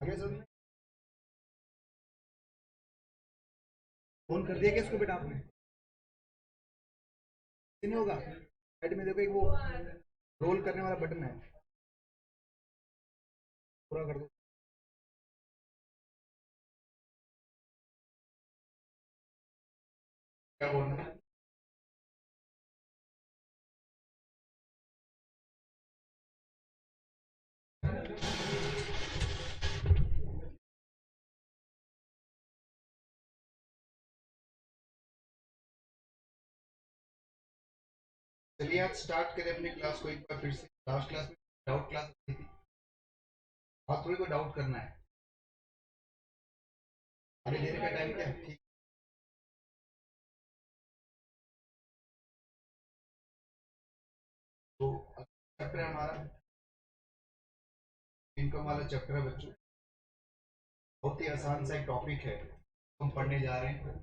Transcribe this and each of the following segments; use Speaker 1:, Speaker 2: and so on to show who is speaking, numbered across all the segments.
Speaker 1: आगे sir, phone कर दिया क्या इसको बेटा आपने? नहीं होगा, साइड में देखो एक वो रोल करने वाला बटन है, पूरा कर दो। क्या बोलना है? चलिए आज स्टार्ट करें अपनी क्लास को एक बार फिर से। लास्ट क्लास में डाउट क्लास थी, और थोड़ी को डाउट करना है। अभी देने का टाइम क्या है? ठीक। तो चैप्टर है हमारा इनकम वाला चैप्टर है बच्चों। बहुत ही आसान सा एक टॉपिक है, हम पढ़ने जा रहे हैं।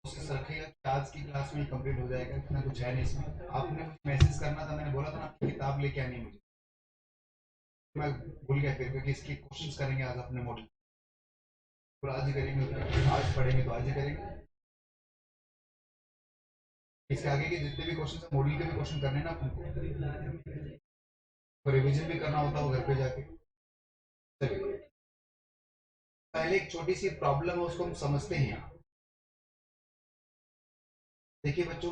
Speaker 1: कोशिश रखिएगा कि आज की क्लास में कंप्लीट हो जाएगा, इतना कुछ है नहीं इसमें। आपने मुझे मैसेज करना था, मैंने बोला था ना आपकी किताब लेके आनी है मुझे, मैं भूल गया फिर, क्योंकि इसकी क्वेश्चंस करेंगे आज अपने मॉडल और आज ही करेंगे, आज पढ़ेंगे तो आज ही करेंगे। इसके आगे के जितने भी क्वेश्चन है मॉडल के भी क्वेश्चन करने ना आपको, तो रिवीजन भी करना होता है वो घर पे जाके। चलिए, पहले एक छोटी सी प्रॉब्लम है उसको हम समझते हैं। देखिए बच्चों,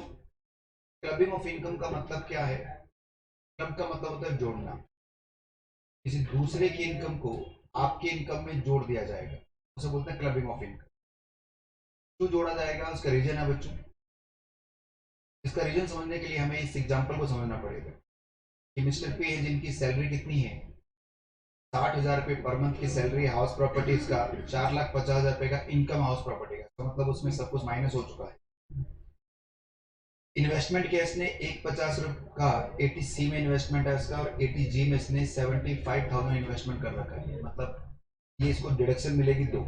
Speaker 1: क्लबिंग ऑफ इनकम का मतलब क्या है? क्लब का मतलब होता है जोड़ना। किसी दूसरे की इनकम को आपके इनकम में जोड़ दिया जाएगा, उसे बोलते हैं क्लबिंग ऑफ इनकम। क्यों जोड़ा जाएगा उसका रीजन है बच्चों। इसका रीजन समझने के लिए हमें इस एग्जांपल को समझना पड़ेगा कि मिस्टर पे है जिनकी सैलरी कितनी है, 60,000 रुपये पर मंथ की सैलरी हाउस प्रॉपर्टीज का, 4,50,000 रुपये का इनकम हाउस प्रॉपर्टी का, तो मतलब उसमें सब कुछ माइनस हो चुका है। इन्वेस्टमेंट के इसने एक 50 रुपये का एटीसी में इन्वेस्टमेंट है इसका, और एटीजी में इसने 75,000 इन्वेस्टमेंट कर रखा है, मतलब ये इसको डिडक्शन मिलेगी दो।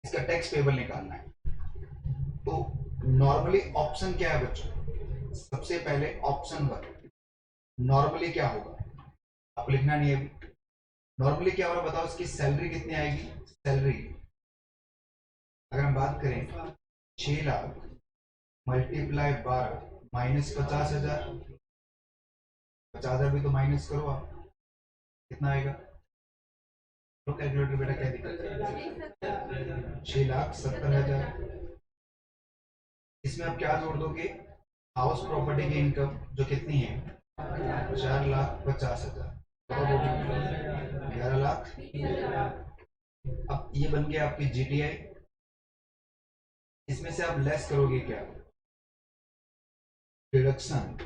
Speaker 1: इसका टैक्स पेबल निकालना है। तो नॉर्मली ऑप्शन क्या है बच्चों? सबसे पहले ऑप्शन वन, नॉर्मली क्या होगा आप लिखना नहीं है अभी। नॉर्मली क्या होगा बताओ, इसकी सैलरी कितनी आएगी? सैलरी अगर हम बात करें 6 लाख मल्टीप्लाई 12 माइनस 50,000, 50,000 भी तो माइनस करो आप, कितना आएगा? तो कैलकुलेटर बेटा क्या दिक्कत है? 6,70,000। इसमें आप क्या जोड़ दोगे? हाउस प्रॉपर्टी की इनकम जो कितनी है, 4,50,000, 11 लाख। अब ये बन गया आपकी जीटीआई। इसमें से आप लेस करोगे क्या? डिडक्शन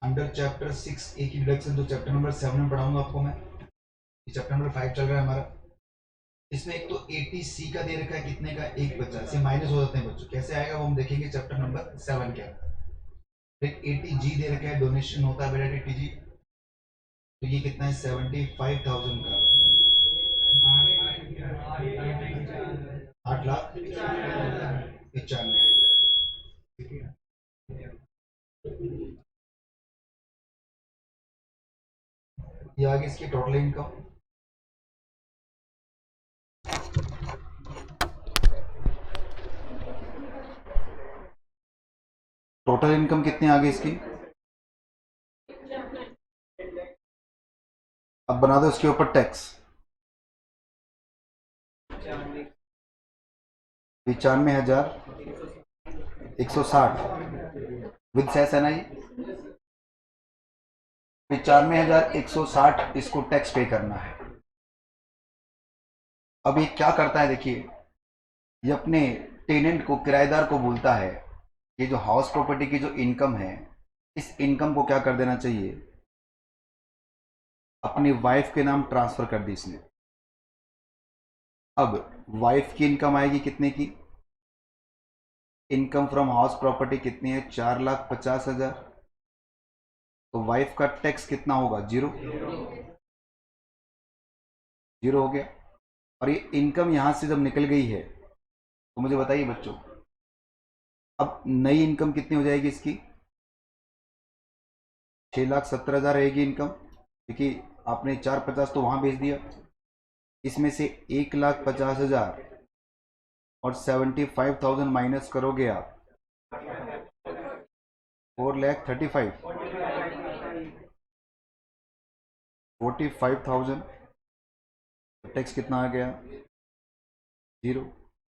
Speaker 1: अंडर चैप्टर 6, एक ही डिडक्शन जो चैप्टर नंबर 7 में पढ़ाऊंगा आपको मैं। ये चैप्टर नंबर 5 चल रहा है हमारा। इसमें एक तो एटीसी का दे रखा है कितने का, 150 से माइनस हो जाते हैं बच्चों, कैसे आएगा वो हम देखेंगे चैप्टर नंबर 7 के अंदर। एक एटीजी दे रखा है, डोनेशन होता है बेटा एटीजी, तो ये कितना है 75,000 का, 8,95,000। ये आगे इसकी टोटल इनकम, टोटल इनकम कितनी आ गई इसकी? अब बना दो इसके ऊपर टैक्स, 95,160 विद सेस एन आई। 95,160 इसको टैक्स पे करना है। अब ये क्या करता है देखिए, ये अपने टेनेंट को, किराएदार को बोलता है ये जो हाउस प्रॉपर्टी की जो इनकम है, इस इनकम को क्या कर देना चाहिए, अपनी वाइफ के नाम ट्रांसफर कर दी इसने। अब वाइफ की इनकम आएगी कितने की, इनकम फ्रॉम हाउस प्रॉपर्टी कितनी है, 4,50,000। तो वाइफ का टैक्स कितना होगा, 0 हो गया। और ये इनकम यहां से जब निकल गई है तो मुझे बताइए बच्चों, अब नई इनकम कितनी हो जाएगी इसकी, 6,70,000 रहेगी इनकम, क्योंकि आपने 450 तो वहां भेज दिया, इसमें से 1,50,000 और 75,000 माइनस करोगे आप, 4,35,000, 45,000। टैक्स कितना आ गया, 0।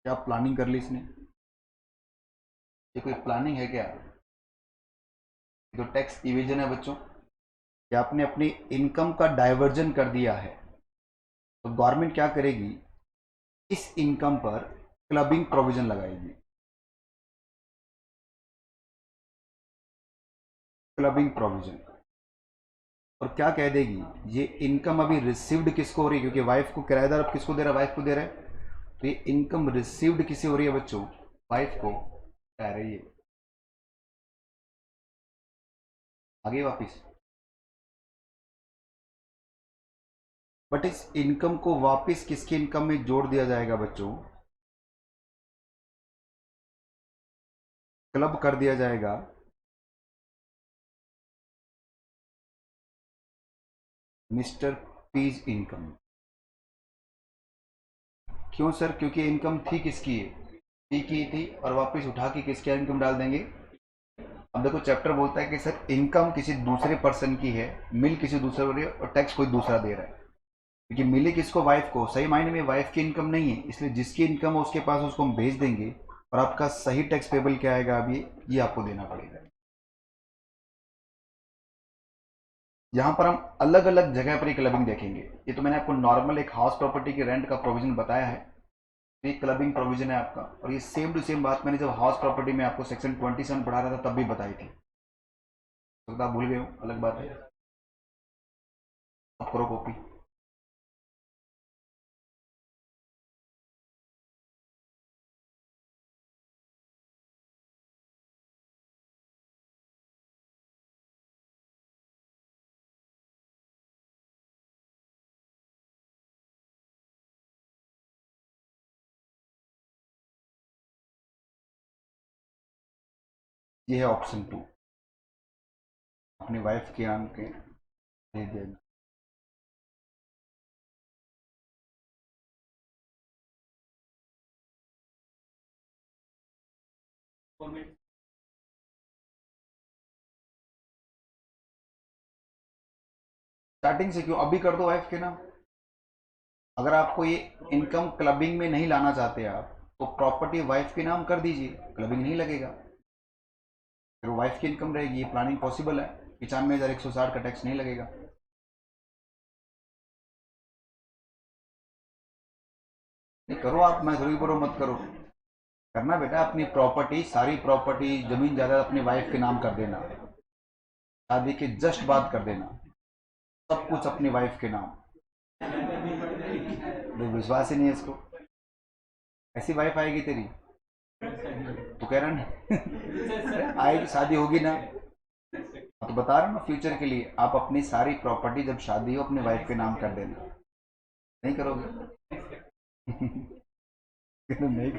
Speaker 1: क्या प्लानिंग कर ली इसने, ये कोई प्लानिंग है क्या, तो टैक्स इवेजन है बच्चों, कि आपने अपनी इनकम का डाइवर्जन कर दिया है। तो गवर्नमेंट क्या करेगी, इस इनकम पर क्लबिंग प्रोविजन लगाएगी, क्लबिंग प्रोविजन, और क्या कह देगी, ये इनकम अभी रिसीव्ड किसको हो रही है, क्योंकि वाइफ को, किराएदार अब किसको दे रहा है, वाइफ को दे रहा है, तो ये इनकम रिसीव्ड किसे हो रही है बच्चों, वाइफ को कह रही है। आगे वापिस, बट इस इनकम को वापस किसकी इनकम में जोड़ दिया जाएगा बच्चों, क्लब कर दिया जाएगा मिस्टर पीज इनकम। क्यों सर, क्योंकि इनकम थी किसकी है, पी की थी, और वापस उठा के किसकी इनकम डाल देंगे। अब देखो चैप्टर बोलता है कि सर इनकम किसी दूसरे पर्सन की है, मिल किसी दूसरे को रही है, और टैक्स कोई दूसरा दे रहा है, क्योंकि मिली किसको, वाइफ को, सही मायने में वाइफ की इनकम नहीं है, इसलिए जिसकी इनकम है उसके पास उसको हम भेज देंगे, और आपका सही टैक्स पेबल क्या आएगा, अभी ये आपको देना पड़ेगा। यहाँ पर हम अलग अलग जगह पर क्लबिंग देखेंगे। ये तो मैंने आपको नॉर्मल एक हाउस प्रॉपर्टी की रेंट का प्रोविजन बताया है, ये क्लबिंग प्रोविजन है आपका, और ये सेम टू सेम बात मैंने जब हाउस प्रॉपर्टी में आपको सेक्शन 27 पढ़ा रहा था तब भी बताई थी, तो आप भूल गए हो, अलग बात है। अब करो कॉपी। ये है ऑप्शन 2, अपनी वाइफ के नाम के दे देना। स्टार्टिंग से क्यों, अभी कर दो वाइफ के नाम। अगर आपको ये इनकम क्लबिंग में नहीं लाना चाहते आप, तो प्रॉपर्टी वाइफ के नाम कर दीजिए, क्लबिंग नहीं लगेगा, फिर वो वाइफ की इनकम रहेगी, ये प्लानिंग पॉसिबल है, 95,160 का टैक्स नहीं लगेगा। नहीं करो आप, मैं थोड़ी बोलो मत करो, करना बेटा, अपनी प्रॉपर्टी, सारी प्रॉपर्टी जमीन जायदाद अपनी वाइफ के नाम कर देना, शादी के जस्ट बाद कर देना, सब कुछ अपनी वाइफ के नाम। विश्वास ही नहीं है इसको, ऐसी वाइफ आएगी तेरी, तो कह रहा ना आएगी, शादी होगी ना, तो बता रहा हूँ ना, फ्यूचर के लिए आप अपनी सारी प्रॉपर्टी जब शादी हो अपनी वाइफ के नाम कर देना। नहीं करोगे नहीं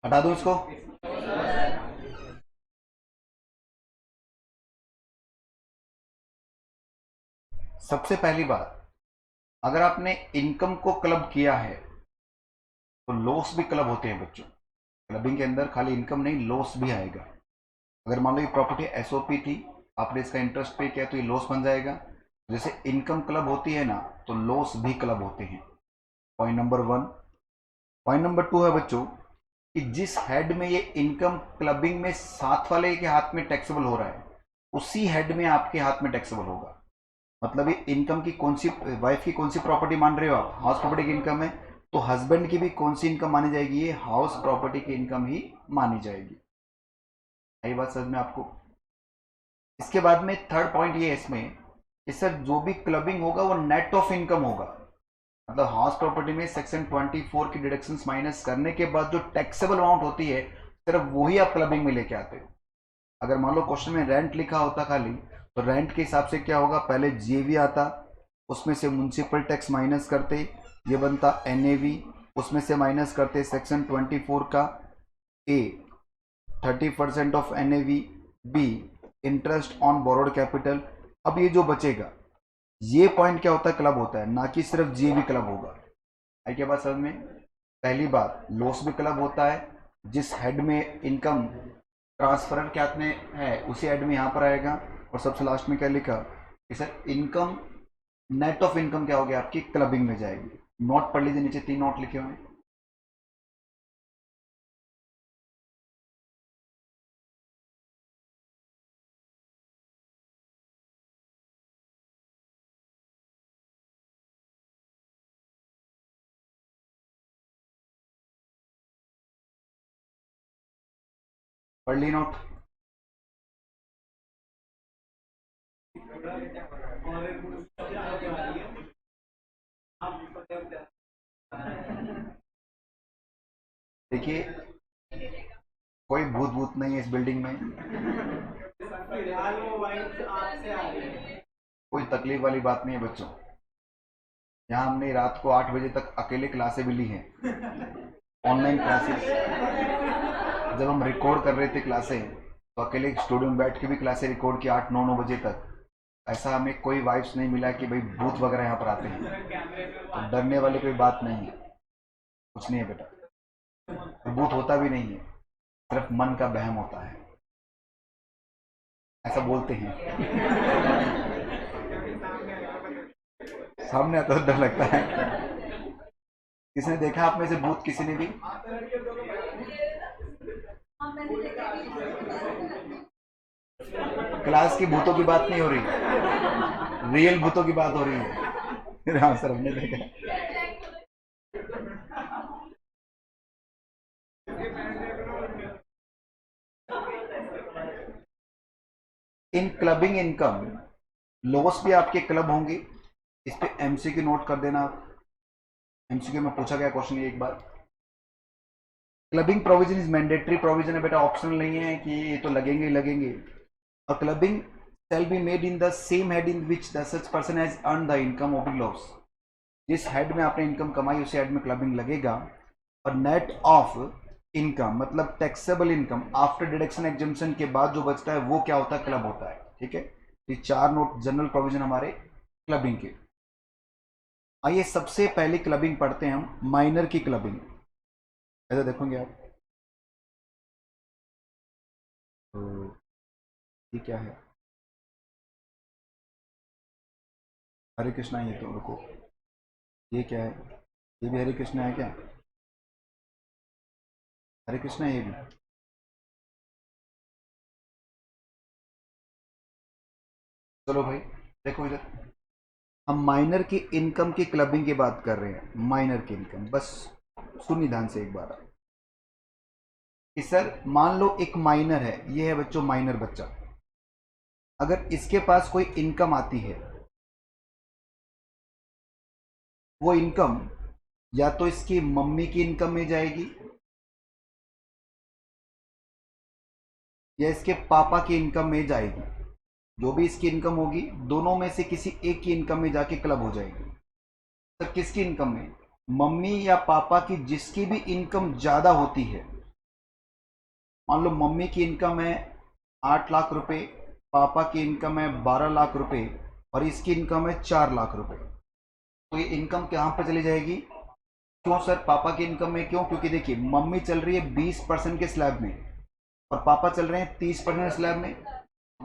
Speaker 1: हटा दो इसको। सबसे पहली बात, अगर आपने इनकम को क्लब किया है तो लॉस भी क्लब होते हैं बच्चों, क्लबिंग के अंदर खाली इनकम नहीं, लॉस भी आएगा। अगर मान लो ये प्रॉपर्टी एसओपी थी, आपने इसका इंटरेस्ट पे किया तो ये लॉस बन जाएगा। जैसे इनकम क्लब होती है ना, तो लॉस भी क्लब होते हैं। Point number 1। पॉइंट नंबर 2 है बच्चों कि जिस हेड में ये इनकम क्लबिंग में साथ वाले के हाथ में टैक्सेबल हो रहा है, उसी हेड में आपके हाथ में टैक्सेबल होगा। मतलब ये इनकम की कौन सी, वाइफ की कौन सी प्रॉपर्टी मान रहे हो आप, हाउस प्रॉपर्टी की इनकम है, तो हस्बैंड की भी कौन सी इनकम मानी जाएगी, ये हाउस प्रॉपर्टी की इनकम ही मानी जाएगी। यही बात समझ में आपको। इसके बाद में थर्ड पॉइंट ये है इसमें कि सर जो भी क्लबिंग होगा वो नेट ऑफ इनकम होगा। मतलब हाउस प्रॉपर्टी में सेक्शन 24 की डिडक्शंस माइनस करने के बाद जो टैक्सेबल अमाउंट होती है, सिर्फ वही आप क्लबिंग में लेके आते हो। अगर मान लो क्वेश्चन में रेंट लिखा होता खाली, तो रेंट के हिसाब से क्या होगा, पहले जीएवी आता, उसमें से म्युनिसिपल टैक्स माइनस करते, ये बनता एनएवी, उसमें से माइनस करते सेक्शन 24 का A 30% of NAV, B interest on borrowed capital. अब ये जो बचेगा, ये पॉइंट क्या होता है, क्लब होता है, ना कि सिर्फ जीएवी क्लब होगा। है क्या बात समझ में। पहली बात, लॉस भी क्लब होता है, जिस हेड में इनकम ट्रांसफर के हाथ में है उसी हेड में यहाँ पर आएगा। और सबसे लास्ट में क्या लिखा कि sir income, net of income क्या हो गया आपकी, क्लबिंग में जाएगी। नोट पढ़ लीजिए, नीचे 3 नोट लिखे हुए हैं। पढ़ ली नोट। देखिए कोई भूत भूत नहीं है इस बिल्डिंग में, कोई तकलीफ वाली बात नहीं है बच्चों। यहाँ हमने रात को 8 बजे तक अकेले क्लासें भी ली हैं, ऑनलाइन क्लासेस। जब हम रिकॉर्ड कर रहे थे क्लासें, तो अकेले स्टूडेंट बैठ के भी क्लासें रिकॉर्ड की 8-9 बजे तक। ऐसा हमें कोई वाइब्स नहीं मिला कि भाई भूत वगैरह यहाँ पर आते हैं। तो डरने वाली कोई बात नहीं है, कुछ नहीं है बेटा, तो भूत होता भी नहीं है, सिर्फ मन का बहम होता है, ऐसा बोलते हैं। सामने आता तो डर लगता है। किसने देखा आप में से भूत, किसी ने भी? क्लास की भूतों की बात नहीं हो रही, रियल भूतों की बात हो रही है। हाँ सर, हमने देखा। इन क्लबिंग इनकम लॉस भी आपके क्लब होंगे। इस पे एमसीक्यू नोट कर देना आप। एमसीक्यू में पूछा गया क्वेश्चन एक बार, clubbing provision is mandatory provision है बेटा, ऑप्शनल नहीं है कि ये तो लगेंगे ही लगेंगे। और clubbing shall be made in the same head in which the such person has earned the income of the loss। जिस हेड में आपने इनकम कमाई उसी हेड में क्लबिंग लगेगा। और नेट ऑफ इनकम मतलब taxable income after deduction exemption के बाद जो बचता है वो क्या होता है, क्लब होता है। ठीक है, ये 4 नोट जनरल प्रोविजन हमारे क्लबिंग के। आइए सबसे पहले क्लबिंग पढ़ते हैं हम, माइनर की क्लबिंग। ऐसा देखोगे आप, तो ये क्या है, हरे कृष्णा, ये तो रुको, ये क्या है, ये भी हरे कृष्णा है क्या, हरे कृष्णा ये भी। चलो भाई देखो इधर, हम माइनर की इनकम की क्लबिंग की बात कर रहे हैं। माइनर की इनकम, बस सुनिए ध्यान से एक बार कि सर मान लो एक माइनर है, ये है बच्चों माइनर बच्चा। अगर इसके पास कोई इनकम आती है, वो इनकम या तो इसकी मम्मी की इनकम में जाएगी या इसके पापा की इनकम में जाएगी। जो भी इसकी इनकम होगी, दोनों में से किसी एक की इनकम में जाके क्लब हो जाएगी। सर किसकी इनकम में, मम्मी या पापा की, जिसकी भी इनकम ज्यादा होती है। मान लो मम्मी की इनकम है 8 लाख रुपए, पापा की इनकम है 12 लाख रुपए और इसकी इनकम है 4 लाख रुपए। तो ये इनकम कहाँ पर चली जाएगी, क्यों सर पापा की इनकम में, क्यों, क्योंकि देखिए मम्मी चल रही है 20% के स्लैब में और पापा चल रहे हैं 30% स्लैब में।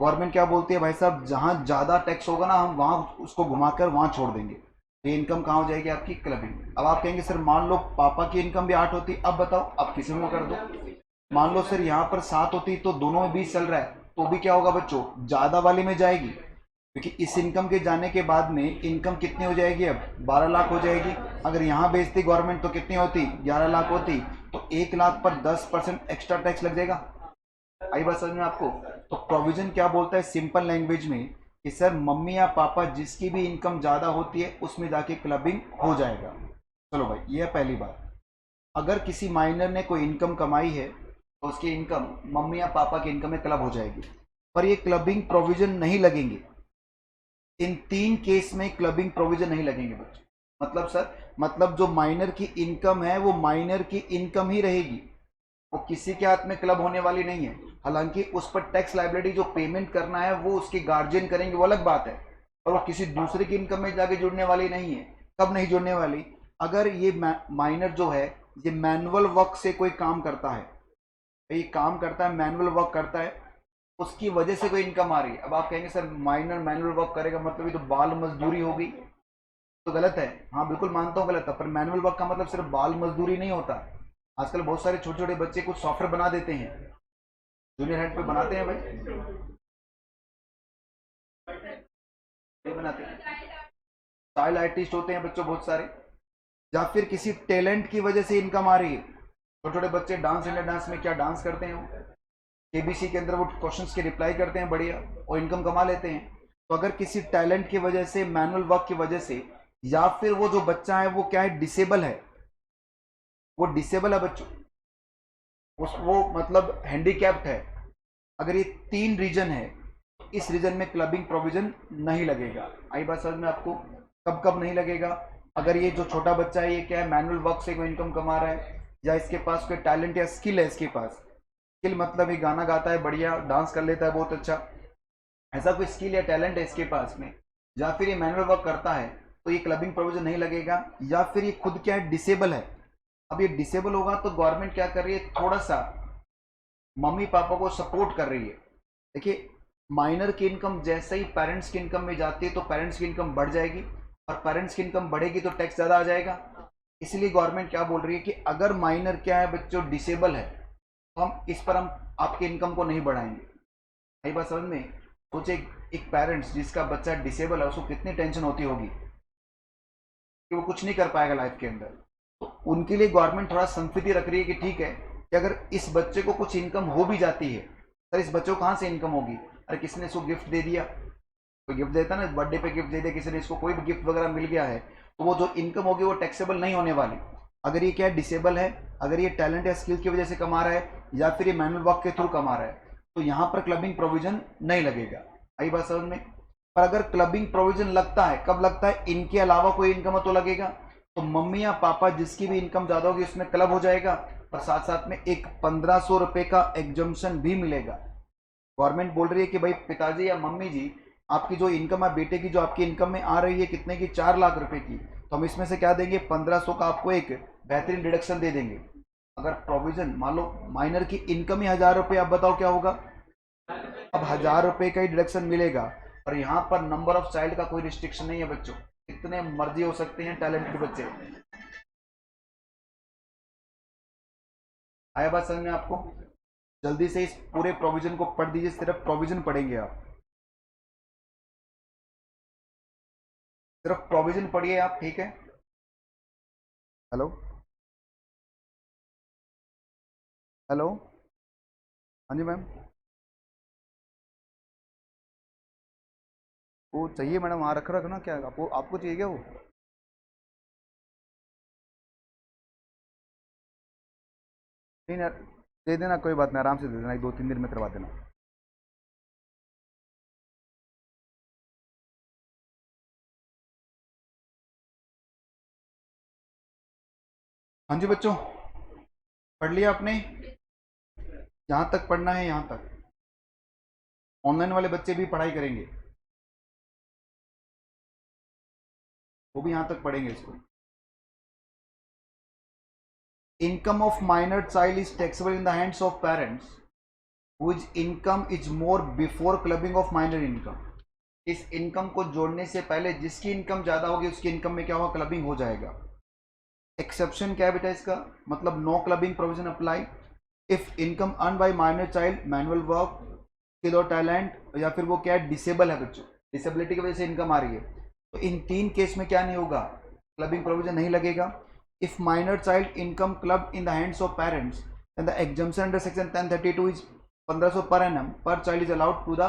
Speaker 1: गवर्नमेंट क्या बोलती है, भाई साहब जहाँ ज़्यादा टैक्स होगा ना हम वहाँ उसको घुमाकर वहाँ छोड़ देंगे। तो ये इनकम कहाँ हो जाएगी आपकी, क्लबिंग। अब आप कहेंगे सर मान लो पापा की इनकम भी 8 होती, अब बताओ आप किसी में कर दो। मान लो सर यहाँ पर 7 होती तो दोनों में 20 चल रहा है, तो भी क्या होगा बच्चों, ज़्यादा वाले में जाएगी। क्योंकि इस इनकम के जाने के बाद में इनकम कितनी हो जाएगी, अब 12 लाख हो जाएगी। अगर यहाँ बेचती गवर्नमेंट तो कितनी होती, 11 लाख होती। तो 1 लाख पर 10% एक्स्ट्रा टैक्स लग जाएगा। आई बात समझ में आपको। तो प्रोविजन क्या बोलता है सिंपल लैंग्वेज में कि सर मम्मी या पापा जिसकी भी इनकम ज्यादा होती है उसमें जाके क्लबिंग हो जाएगा। चलो भाई, ये है पहली बात। अगर किसी माइनर ने कोई इनकम कमाई है तो उसकी इनकम मम्मी या पापा की इनकम में क्लब हो जाएगी, पर ये क्लबिंग प्रोविजन नहीं लगेंगे। इन 3 केस में क्लबिंग प्रोविजन नहीं लगेंगे बच्चों। मतलब सर, मतलब जो माइनर की इनकम है वो माइनर की इनकम ही रहेगी, वो किसी के हाथ में क्लब होने वाली नहीं है। हालांकि उस पर टैक्स लाइबिलिटी जो पेमेंट करना है वो उसके गार्जियन करेंगे, वो अलग बात है, और वो किसी दूसरे की इनकम में जाके जुड़ने वाली नहीं है। कब नहीं जुड़ने वाली, अगर ये माइनर जो है ये मैनुअल वर्क से कोई काम करता है, ये काम करता है मैनुअल वर्क करता है, उसकी वजह से कोई इनकम आ रही है। अब आप कहेंगे सर माइनर मैनुअल वर्क करेगा मतलब ये तो बाल मजदूरी होगी, तो गलत है। हाँ बिल्कुल मानता हूँ गलत है, पर मैनुअल वर्क का मतलब सिर्फ बाल मजदूरी नहीं होता। आजकल बहुत सारे छोटे छोटे बच्चे कुछ सॉफ्टवेयर बना देते हैं, जूनियर हैंड पे बनाते हैं भाई, ये बनाते हैं, स्टाइल आर्टिस्ट होते हैं बच्चों बहुत सारे। या फिर किसी टैलेंट की वजह से इनकम आ रही है। छोटे छोटे बच्चे डांस इंडिया डांस में क्या डांस करते हैं, वो केबीसी के अंदर वो क्वेश्चंस के रिप्लाई करते हैं बढ़िया, और इनकम कमा लेते हैं। तो अगर किसी टैलेंट की वजह से, मैनुअल वर्क की वजह से, या फिर वो जो बच्चा है वो क्या है, डिसेबल है, वो डिसेबल है बच्चों, उस वो मतलब हैंडीकैप्ड है, अगर ये 3 रीजन है, इस रीजन में क्लबिंग प्रोविजन नहीं लगेगा। आई बात समझ में आपको। कब कब नहीं लगेगा, अगर ये जो छोटा बच्चा है ये क्या है, मैनुअल वर्क से कोई इनकम कमा रहा है, या इसके पास कोई टैलेंट या स्किल है, इसके पास स्किल मतलब ये गाना गाता है बढ़िया, डांस कर लेता है बहुत अच्छा, ऐसा कोई स्किल या टैलेंट है इसके पास में, या फिर ये मैनुअल वर्क करता है, तो ये क्लबिंग प्रोविजन नहीं लगेगा। या फिर ये खुद क्या है, डिसेबल है। अब ये डिसेबल होगा तो गवर्नमेंट क्या कर रही है, थोड़ा सा मम्मी पापा को सपोर्ट कर रही है। देखिए, माइनर की इनकम जैसे ही पेरेंट्स की इनकम में जाती है तो पेरेंट्स की इनकम बढ़ जाएगी, और पेरेंट्स की इनकम बढ़ेगी तो टैक्स ज़्यादा आ जाएगा। इसलिए गवर्नमेंट क्या बोल रही है कि अगर माइनर क्या है बच्चों, डिसेबल है, तो हम इस पर हम आपकी इनकम को नहीं बढ़ाएंगे। यही बात समझ में। सोचे एक पेरेंट्स जिसका बच्चा डिसेबल है उसको कितनी टेंशन होती होगी कि वो कुछ नहीं कर पाएगा लाइफ के अंदर। तो उनके लिए गवर्नमेंट थोड़ा संफिति रख रही है कि ठीक है कि अगर इस बच्चे को कुछ इनकम हो भी जाती है, सर इस बच्चे को कहाँ से इनकम होगी, अरे किसी ने इसको गिफ्ट दे दिया, कोई गिफ्ट देता ना, बर्थडे पे गिफ्ट दे दिया किसी ने, इसको कोई भी गिफ्ट वगैरह मिल गया है, तो वो जो इनकम होगी वो टैक्सेबल नहीं होने वाली। अगर ये क्या है, डिसेबल है, अगर ये टैलेंट या स्किल की वजह से कमा रहा है, या फिर ये मैनुअल वर्क के थ्रू कमा रहा है, तो यहाँ पर क्लबिंग प्रोविजन नहीं लगेगा। आई बात समझ में। पर अगर क्लबिंग प्रोविजन लगता है, कब लगता है, इनके अलावा कोई इनकम है तो लगेगा। तो मम्मी या पापा जिसकी भी इनकम ज्यादा होगी उसमें क्लब हो जाएगा, और साथ साथ में एक 1500 रुपए का एग्जम्पशन भी मिलेगा। गवर्नमेंट बोल रही है कि भाई पिताजी या मम्मी जी, आपकी जो इनकम है, बेटे की जो आपकी इनकम में आ रही है कितने की, 4 लाख रुपए की, तो हम इसमें से क्या देंगे, 1500 का आपको एक बेहतरीन डिडक्शन दे देंगे। अगर प्रोविजन मान लो माइनर की इनकम ही 1000 रुपये, आप बताओ क्या होगा। अब 1000 रुपये का ही डिडक्शन मिलेगा, और यहाँ पर नंबर ऑफ चाइल्ड का कोई रिस्ट्रिक्शन नहीं है बच्चों, कितने मर्जी हो सकते हैं टैलेंटेड बच्चे। आया बात समझ में आपको। जल्दी से इस पूरे प्रोविजन को पढ़ दीजिए, सिर्फ प्रोविजन पढ़ेंगे आप, सिर्फ प्रोविजन पढ़िए आप, ठीक है। हेलो, हेलो, हाँ जी मैम। वो चाहिए मैडम, वहाँ रख रखना, क्या आपको आपको चाहिए क्या वो। नहीं यार, दे देना, कोई बात नहीं, आराम से दे देना, एक 2-3 दिन में करवा देना। हाँ जी बच्चों, पढ़ लिया आपने, जहाँ तक पढ़ना है यहाँ तक। ऑनलाइन वाले बच्चे भी पढ़ाई करेंगे, वो भी यहाँ तक पढ़ेंगे इसको। Income of minor child is taxable in the hands of parents which income is more before clubbing of minor income, इस इनकम को जोड़ने से पहले जिसकी इनकम ज्यादा होगी उसकी इनकम में क्या होगा, क्लबिंग हो जाएगा। एक्सेप्शन क्या है बेटा इसका, मतलब no clubbing provision apply if income earn by minor child, manual work, skill और टैलेंट, या फिर वो क्या है, डिसेबल है बच्चों, डिसेबिलिटी की वजह से इनकम आ रही है, तो इन तीन केस में क्या नहीं होगा, क्लबिंग प्रोविजन नहीं लगेगा। If minor child income club in the hands of parents then the exemption under section 1032 is 1500 per annum per child is allowed to the,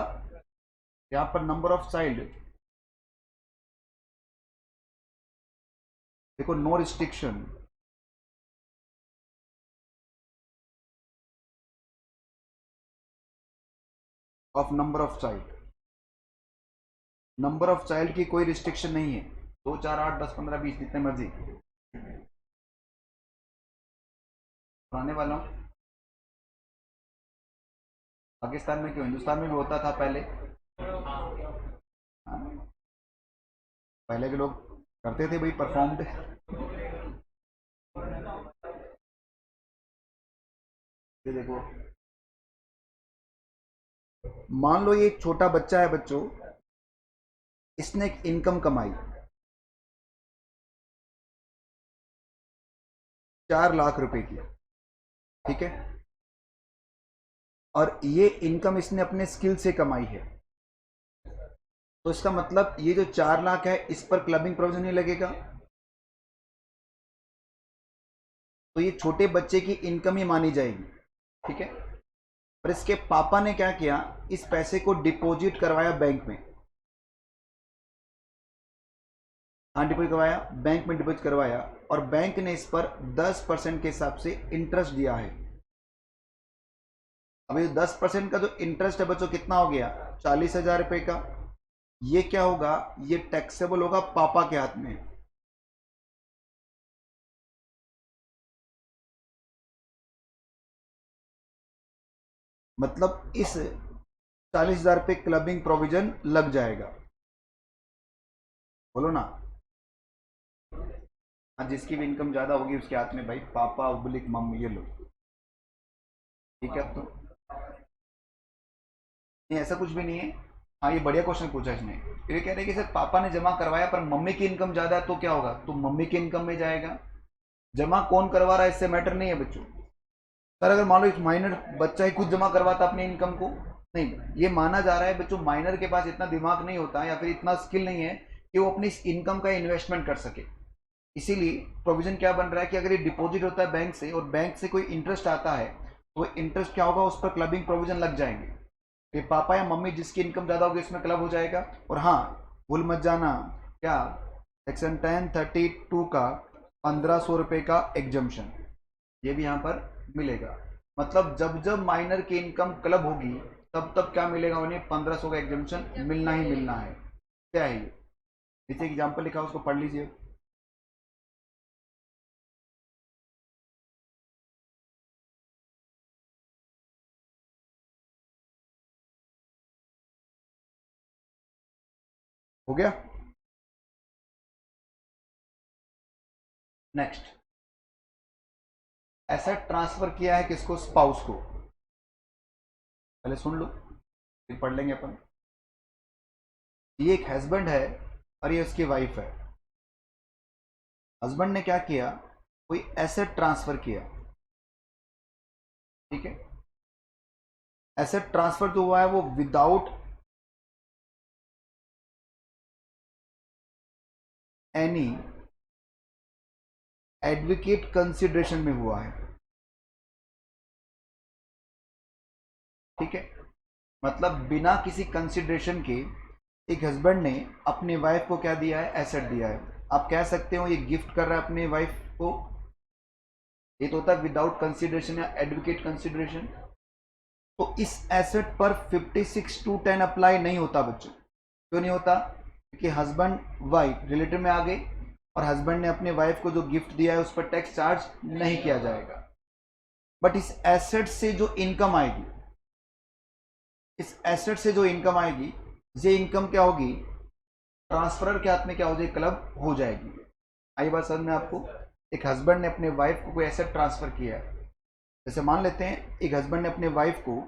Speaker 1: यहाँ पर नंबर ऑफ चाइल्ड देखो, no restriction of number of child, number of child की कोई restriction नहीं है, 2 4 8 10 15 20 जितने मर्जी आने वाला हूँ। पाकिस्तान में क्यों, हिंदुस्तान में भी होता था पहले, हाँ? पहले के लोग करते थे भाई, परफॉर्म्ड। ये देखो, मान लो ये एक छोटा बच्चा है बच्चों, इसने एक इनकम कमाई 4 लाख रुपए की, ठीक है, और ये इनकम इसने अपने स्किल से कमाई है, तो इसका मतलब ये जो 4 लाख है इस पर क्लबिंग प्रोविजन नहीं लगेगा, तो ये छोटे बच्चे की इनकम ही मानी जाएगी, ठीक है। पर इसके पापा ने क्या किया, इस पैसे को डिपॉजिट करवाया बैंक में, हाँ डिपॉजिट करवाया, बैंक में डिपॉजिट करवाया, और बैंक ने इस पर 10% के हिसाब से इंटरेस्ट दिया है। अब ये 10% का जो इंटरेस्ट है बच्चों कितना हो गया, 40,000 रुपए का, ये क्या होगा, ये टैक्सेबल होगा पापा के हाथ में, मतलब इस 40,000 पे क्लबिंग प्रोविजन लग जाएगा, बोलो ना। हाँ, जिसकी भी इनकम ज्यादा होगी उसके हाथ में भाई पापा उबलिक मम्मी, ये लो, ठीक है। अब तो नहीं, ऐसा कुछ भी नहीं है। हाँ, ये बढ़िया क्वेश्चन पूछा इसने, ये कह रहे हैं कि सर पापा ने जमा करवाया पर मम्मी की इनकम ज्यादा है तो क्या होगा, तो मम्मी की इनकम में जाएगा। जमा कौन करवा रहा है इससे मैटर नहीं है बच्चों। सर अगर मान लो एक माइनर बच्चा ही खुद जमा करवाता अपनी इनकम को, नहीं, ये माना जा रहा है बच्चों माइनर के पास इतना दिमाग नहीं होता या फिर इतना स्किल नहीं है कि वो अपनी इनकम का इन्वेस्टमेंट कर सके, इसीलिए प्रोविजन क्या बन रहा है कि अगर ये डिपॉजिट होता है बैंक से और बैंक से कोई इंटरेस्ट आता है तो इंटरेस्ट क्या होगा, उस पर क्लबिंग प्रोविजन लग जाएंगे, कि पापा या मम्मी जिसकी इनकम ज्यादा होगी इसमें क्लब हो जाएगा। और हाँ, भूल मत जाना क्या, सेक्शन 1032 का 1500 रुपए का एग्जम्पशन ये भी यहाँ पर मिलेगा, मतलब जब जब माइनर की इनकम क्लब होगी तब तब क्या मिलेगा उन्हें, 1500 का एग्जम्पशन मिलना ही मिलना है। क्या है ये, नीचे एग्जाम्पल लिखा उसको पढ़ लीजिए। हो गया, नेक्स्ट, एसेट ट्रांसफर किया है किसको, स्पाउस को, पहले सुन लो फिर पढ़ लेंगे अपन। ये एक हस्बैंड है और ये उसकी वाइफ है, हस्बैंड ने क्या किया, कोई एसेट ट्रांसफर किया, ठीक है, एसेट ट्रांसफर जो हुआ है वो विदाउट एनी एडवोकेट कंसिडरेशन में हुआ है, ठीक है, मतलब बिना किसी कंसिडरेशन के एक हस्बैंड ने अपने वाइफ को क्या दिया है, एसेट दिया है। आप कह सकते हो ये गिफ्ट कर रहा है अपने वाइफ को, ये तो होता है विदाउट कंसिडरेशन या एडवोकेट कंसिडरेशन। तो इस एसेट पर 56(2)(10) अप्लाई नहीं होता बच्चों, क्यों नहीं होता, क्योंकि हस्बैंड वाइफ रिलेटिव में आ गए और हस्बैंड ने अपने वाइफ को जो गिफ्ट दिया है उस पर टैक्स चार्ज नहीं किया जाएगा। बट इस एसेट से जो इनकम आएगी, इस एसेट से जो इनकम आएगी, ये इनकम क्या होगी, ट्रांसफरर के हाथ में क्या हो जाएगी, क्लब हो जाएगी। आई बात समझ में आपको, एक हस्बैंड ने अपने वाइफ को कोई एसेट ट्रांसफर किया है, जैसे मान लेते हैं एक हस्बैंड ने अपने वाइफ को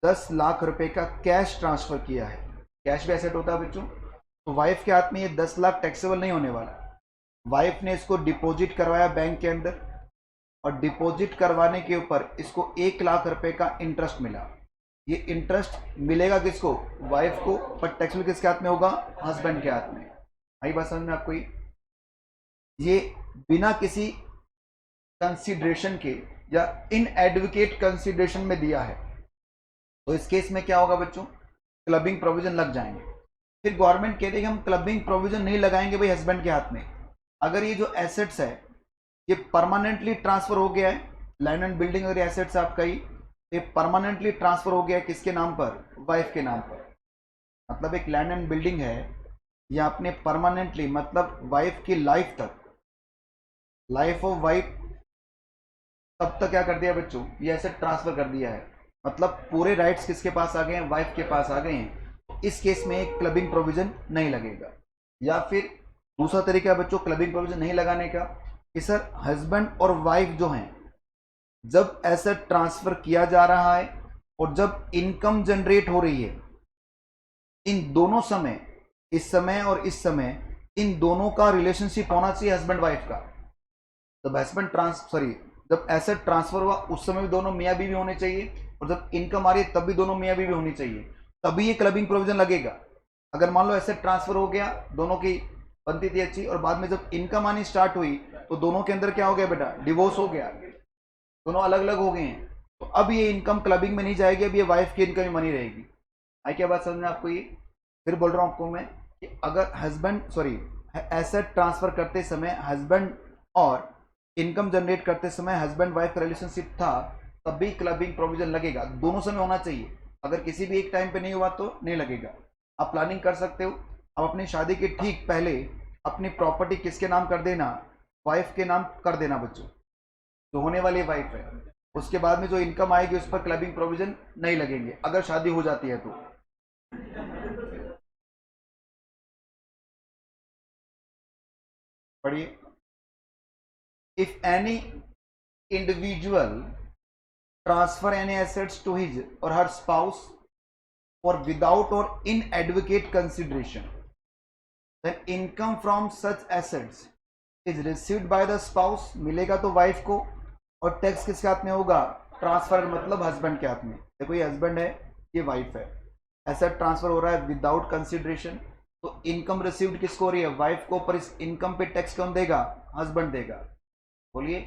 Speaker 1: 10 लाख रुपए का कैश ट्रांसफर किया है, कैश भी एसेट होता है बच्चों, तो वाइफ के हाथ में ये 10 लाख टैक्सेबल नहीं होने वाला। वाइफ ने इसको डिपॉजिट करवाया बैंक के अंदर, और डिपॉजिट करवाने के ऊपर इसको 1 लाख रुपए का इंटरेस्ट मिला। ये इंटरेस्ट मिलेगा किसको? वाइफ को, पर टैक्सेबल किसके हाथ में होगा? हस्बैंड के हाथ में। आई बात समझ में आपको? ये बिना किसी कंसीडरेशन के या इन एडवोकेट कंसीडरेशन में दिया है, तो इस केस में क्या होगा बच्चों? क्लबिंग प्रोविजन लग जाएंगे। फिर गवर्नमेंट कहती है कि हम क्लबिंग प्रोविजन नहीं लगाएंगे भाई हस्बैंड के हाथ में, अगर ये जो एसेट्स है ये परमानेंटली ट्रांसफर हो गया है, लैंड एंड बिल्डिंग अगर एसेट्स आपका ही ये परमानेंटली ट्रांसफर हो गया है किसके नाम पर? वाइफ के नाम पर। मतलब एक लैंड एंड बिल्डिंग है, ये आपने परमानेंटली मतलब वाइफ की लाइफ तक, लाइफ ऑफ वाइफ तब तक क्या कर दिया बच्चों? ये एसेट ट्रांसफर कर दिया है, मतलब पूरे राइट्स किसके पास आ गए हैं? वाइफ के पास आ गए हैं। इस केस में एक क्लबिंग प्रोविजन नहीं लगेगा। या फिर दूसरा तरीका है बच्चों क्लबिंग प्रोविजन नहीं लगाने का, कि सर हस्बैंड और वाइफ जो हैं, जब एसेट ट्रांसफर किया जा रहा है और जब इनकम जनरेट हो रही है, इन दोनों समय, इस समय और इस समय, इन दोनों का रिलेशनशिप होना चाहिए हस्बैंड वाइफ का। जब हस्बैंड जब एसेट ट्रांसफर हुआ उस समय भी दोनों मियाँ बीवी होने चाहिए, और जब इनकम आ रही है तब भी दोनों मियाँ बीवी होनी चाहिए, तभी ये क्लबिंग प्रोविजन लगेगा। अगर मान लो एसेट ट्रांसफर हो गया, दोनों की बनती थी अच्छी, और बाद में जब इनकम आनी स्टार्ट हुई तो दोनों के अंदर क्या हो गया बेटा? डिवोर्स हो गया, दोनों अलग अलग हो गए हैं, तो अब ये इनकम क्लबिंग में नहीं जाएगी, अब ये वाइफ की इनकम ही बनी रहेगी। आई क्या बात समझ में आपको? ये फिर बोल रहा हूं आपको मैं कि अगर एसेट ट्रांसफर करते समय हस्बैंड और इनकम जनरेट करते समय हस्बैंड वाइफ का रिलेशनशिप था, तब भी क्लबिंग प्रोविजन लगेगा। दोनों समय होना चाहिए, अगर किसी भी एक टाइम पे नहीं हुआ तो नहीं लगेगा। आप प्लानिंग कर सकते हो, आप अपनी शादी के ठीक पहले अपनी प्रॉपर्टी किसके नाम कर देना? वाइफ के नाम कर देना बच्चों, जो होने वाली वाइफ है। उसके बाद में जो इनकम आएगी उस पर क्लबिंग प्रोविजन नहीं लगेंगे, अगर शादी हो जाती है तो। पढ़िए। If any individual transfer any assets to his or her spouse for without or inadvertent consideration, then income from such assets is received by the spouse, मिलेगा तो वाइफ को, और टैक्स किसके हाथ में होगा? ट्रांसफर मतलब हस्बैंड के हाथ में। देखो ये हस्बैंड है, ये वाइफ है, एसेट ट्रांसफर हो रहा है विदाउट कंसिडरेशन, तो इनकम रिसीव्ड किसको हो रही है? वाइफ को, पर इस इनकम पे टैक्स कौन देगा? हस्बैंड देगा। बोलिए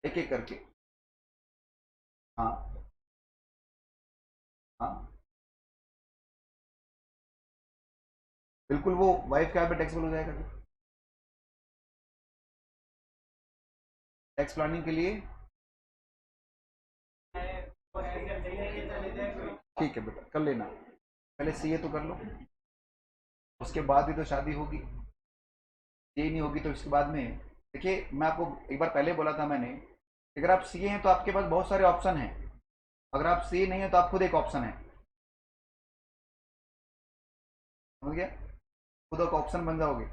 Speaker 1: एक एक करके। हाँ हाँ बिल्कुल, वो वाइफ के यहाँ पे टैक्सेबल हो जाएगा। टैक्स प्लानिंग के लिए ठीक है बेटा, कर लेना, पहले सीए तो कर लो, उसके बाद ही तो शादी होगी। ये नहीं होगी तो इसके बाद में, देखिए मैं आपको एक बार पहले बोला था मैंने, अगर आप सीए हैं तो आपके पास बहुत सारे ऑप्शन हैं, अगर आप सीए नहीं है तो आप खुद एक ऑप्शन है, समझ गया? खुद एक ऑप्शन बन जाओगे।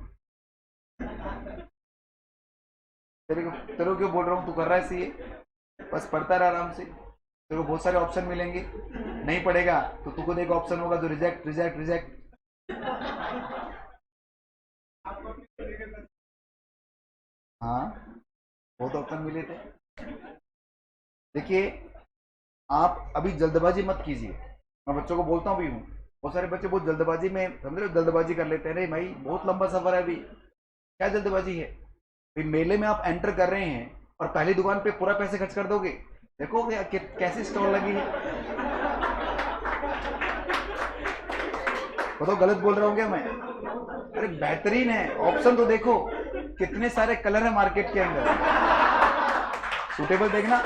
Speaker 1: तेरे को क्यों बोल रहा हूँ, तू कर रहा है सीए, बस पढ़ता रह आराम से, तेरे को बहुत सारे ऑप्शन मिलेंगे। नहीं पढ़ेगा तो तू खुद एक ऑप्शन होगा जो रिजेक्ट रिजेक्ट रिजेक्ट। हाँ बहुत ऑप्शन मिले थे। देखिए आप अभी जल्दबाजी मत कीजिए, मैं बच्चों को बोलता हूँ भी हूँ, बहुत सारे बच्चे बहुत जल्दबाजी में, समझ रहे हो, जल्दबाजी कर लेते हैं। नहीं भाई बहुत लंबा सफर है, अभी क्या जल्दबाजी है? भाई मेले में आप एंटर कर रहे हैं और पहली दुकान पे पूरा पैसे खर्च कर दोगे, देखो कैसी स्टॉल लगी है। बताओ गलत बोल रहा हूँ क्या मैं? अरे बेहतरीन है, ऑप्शन तो देखो, कितने सारे कलर है मार्केट के अंदर, सूटेबल देखना।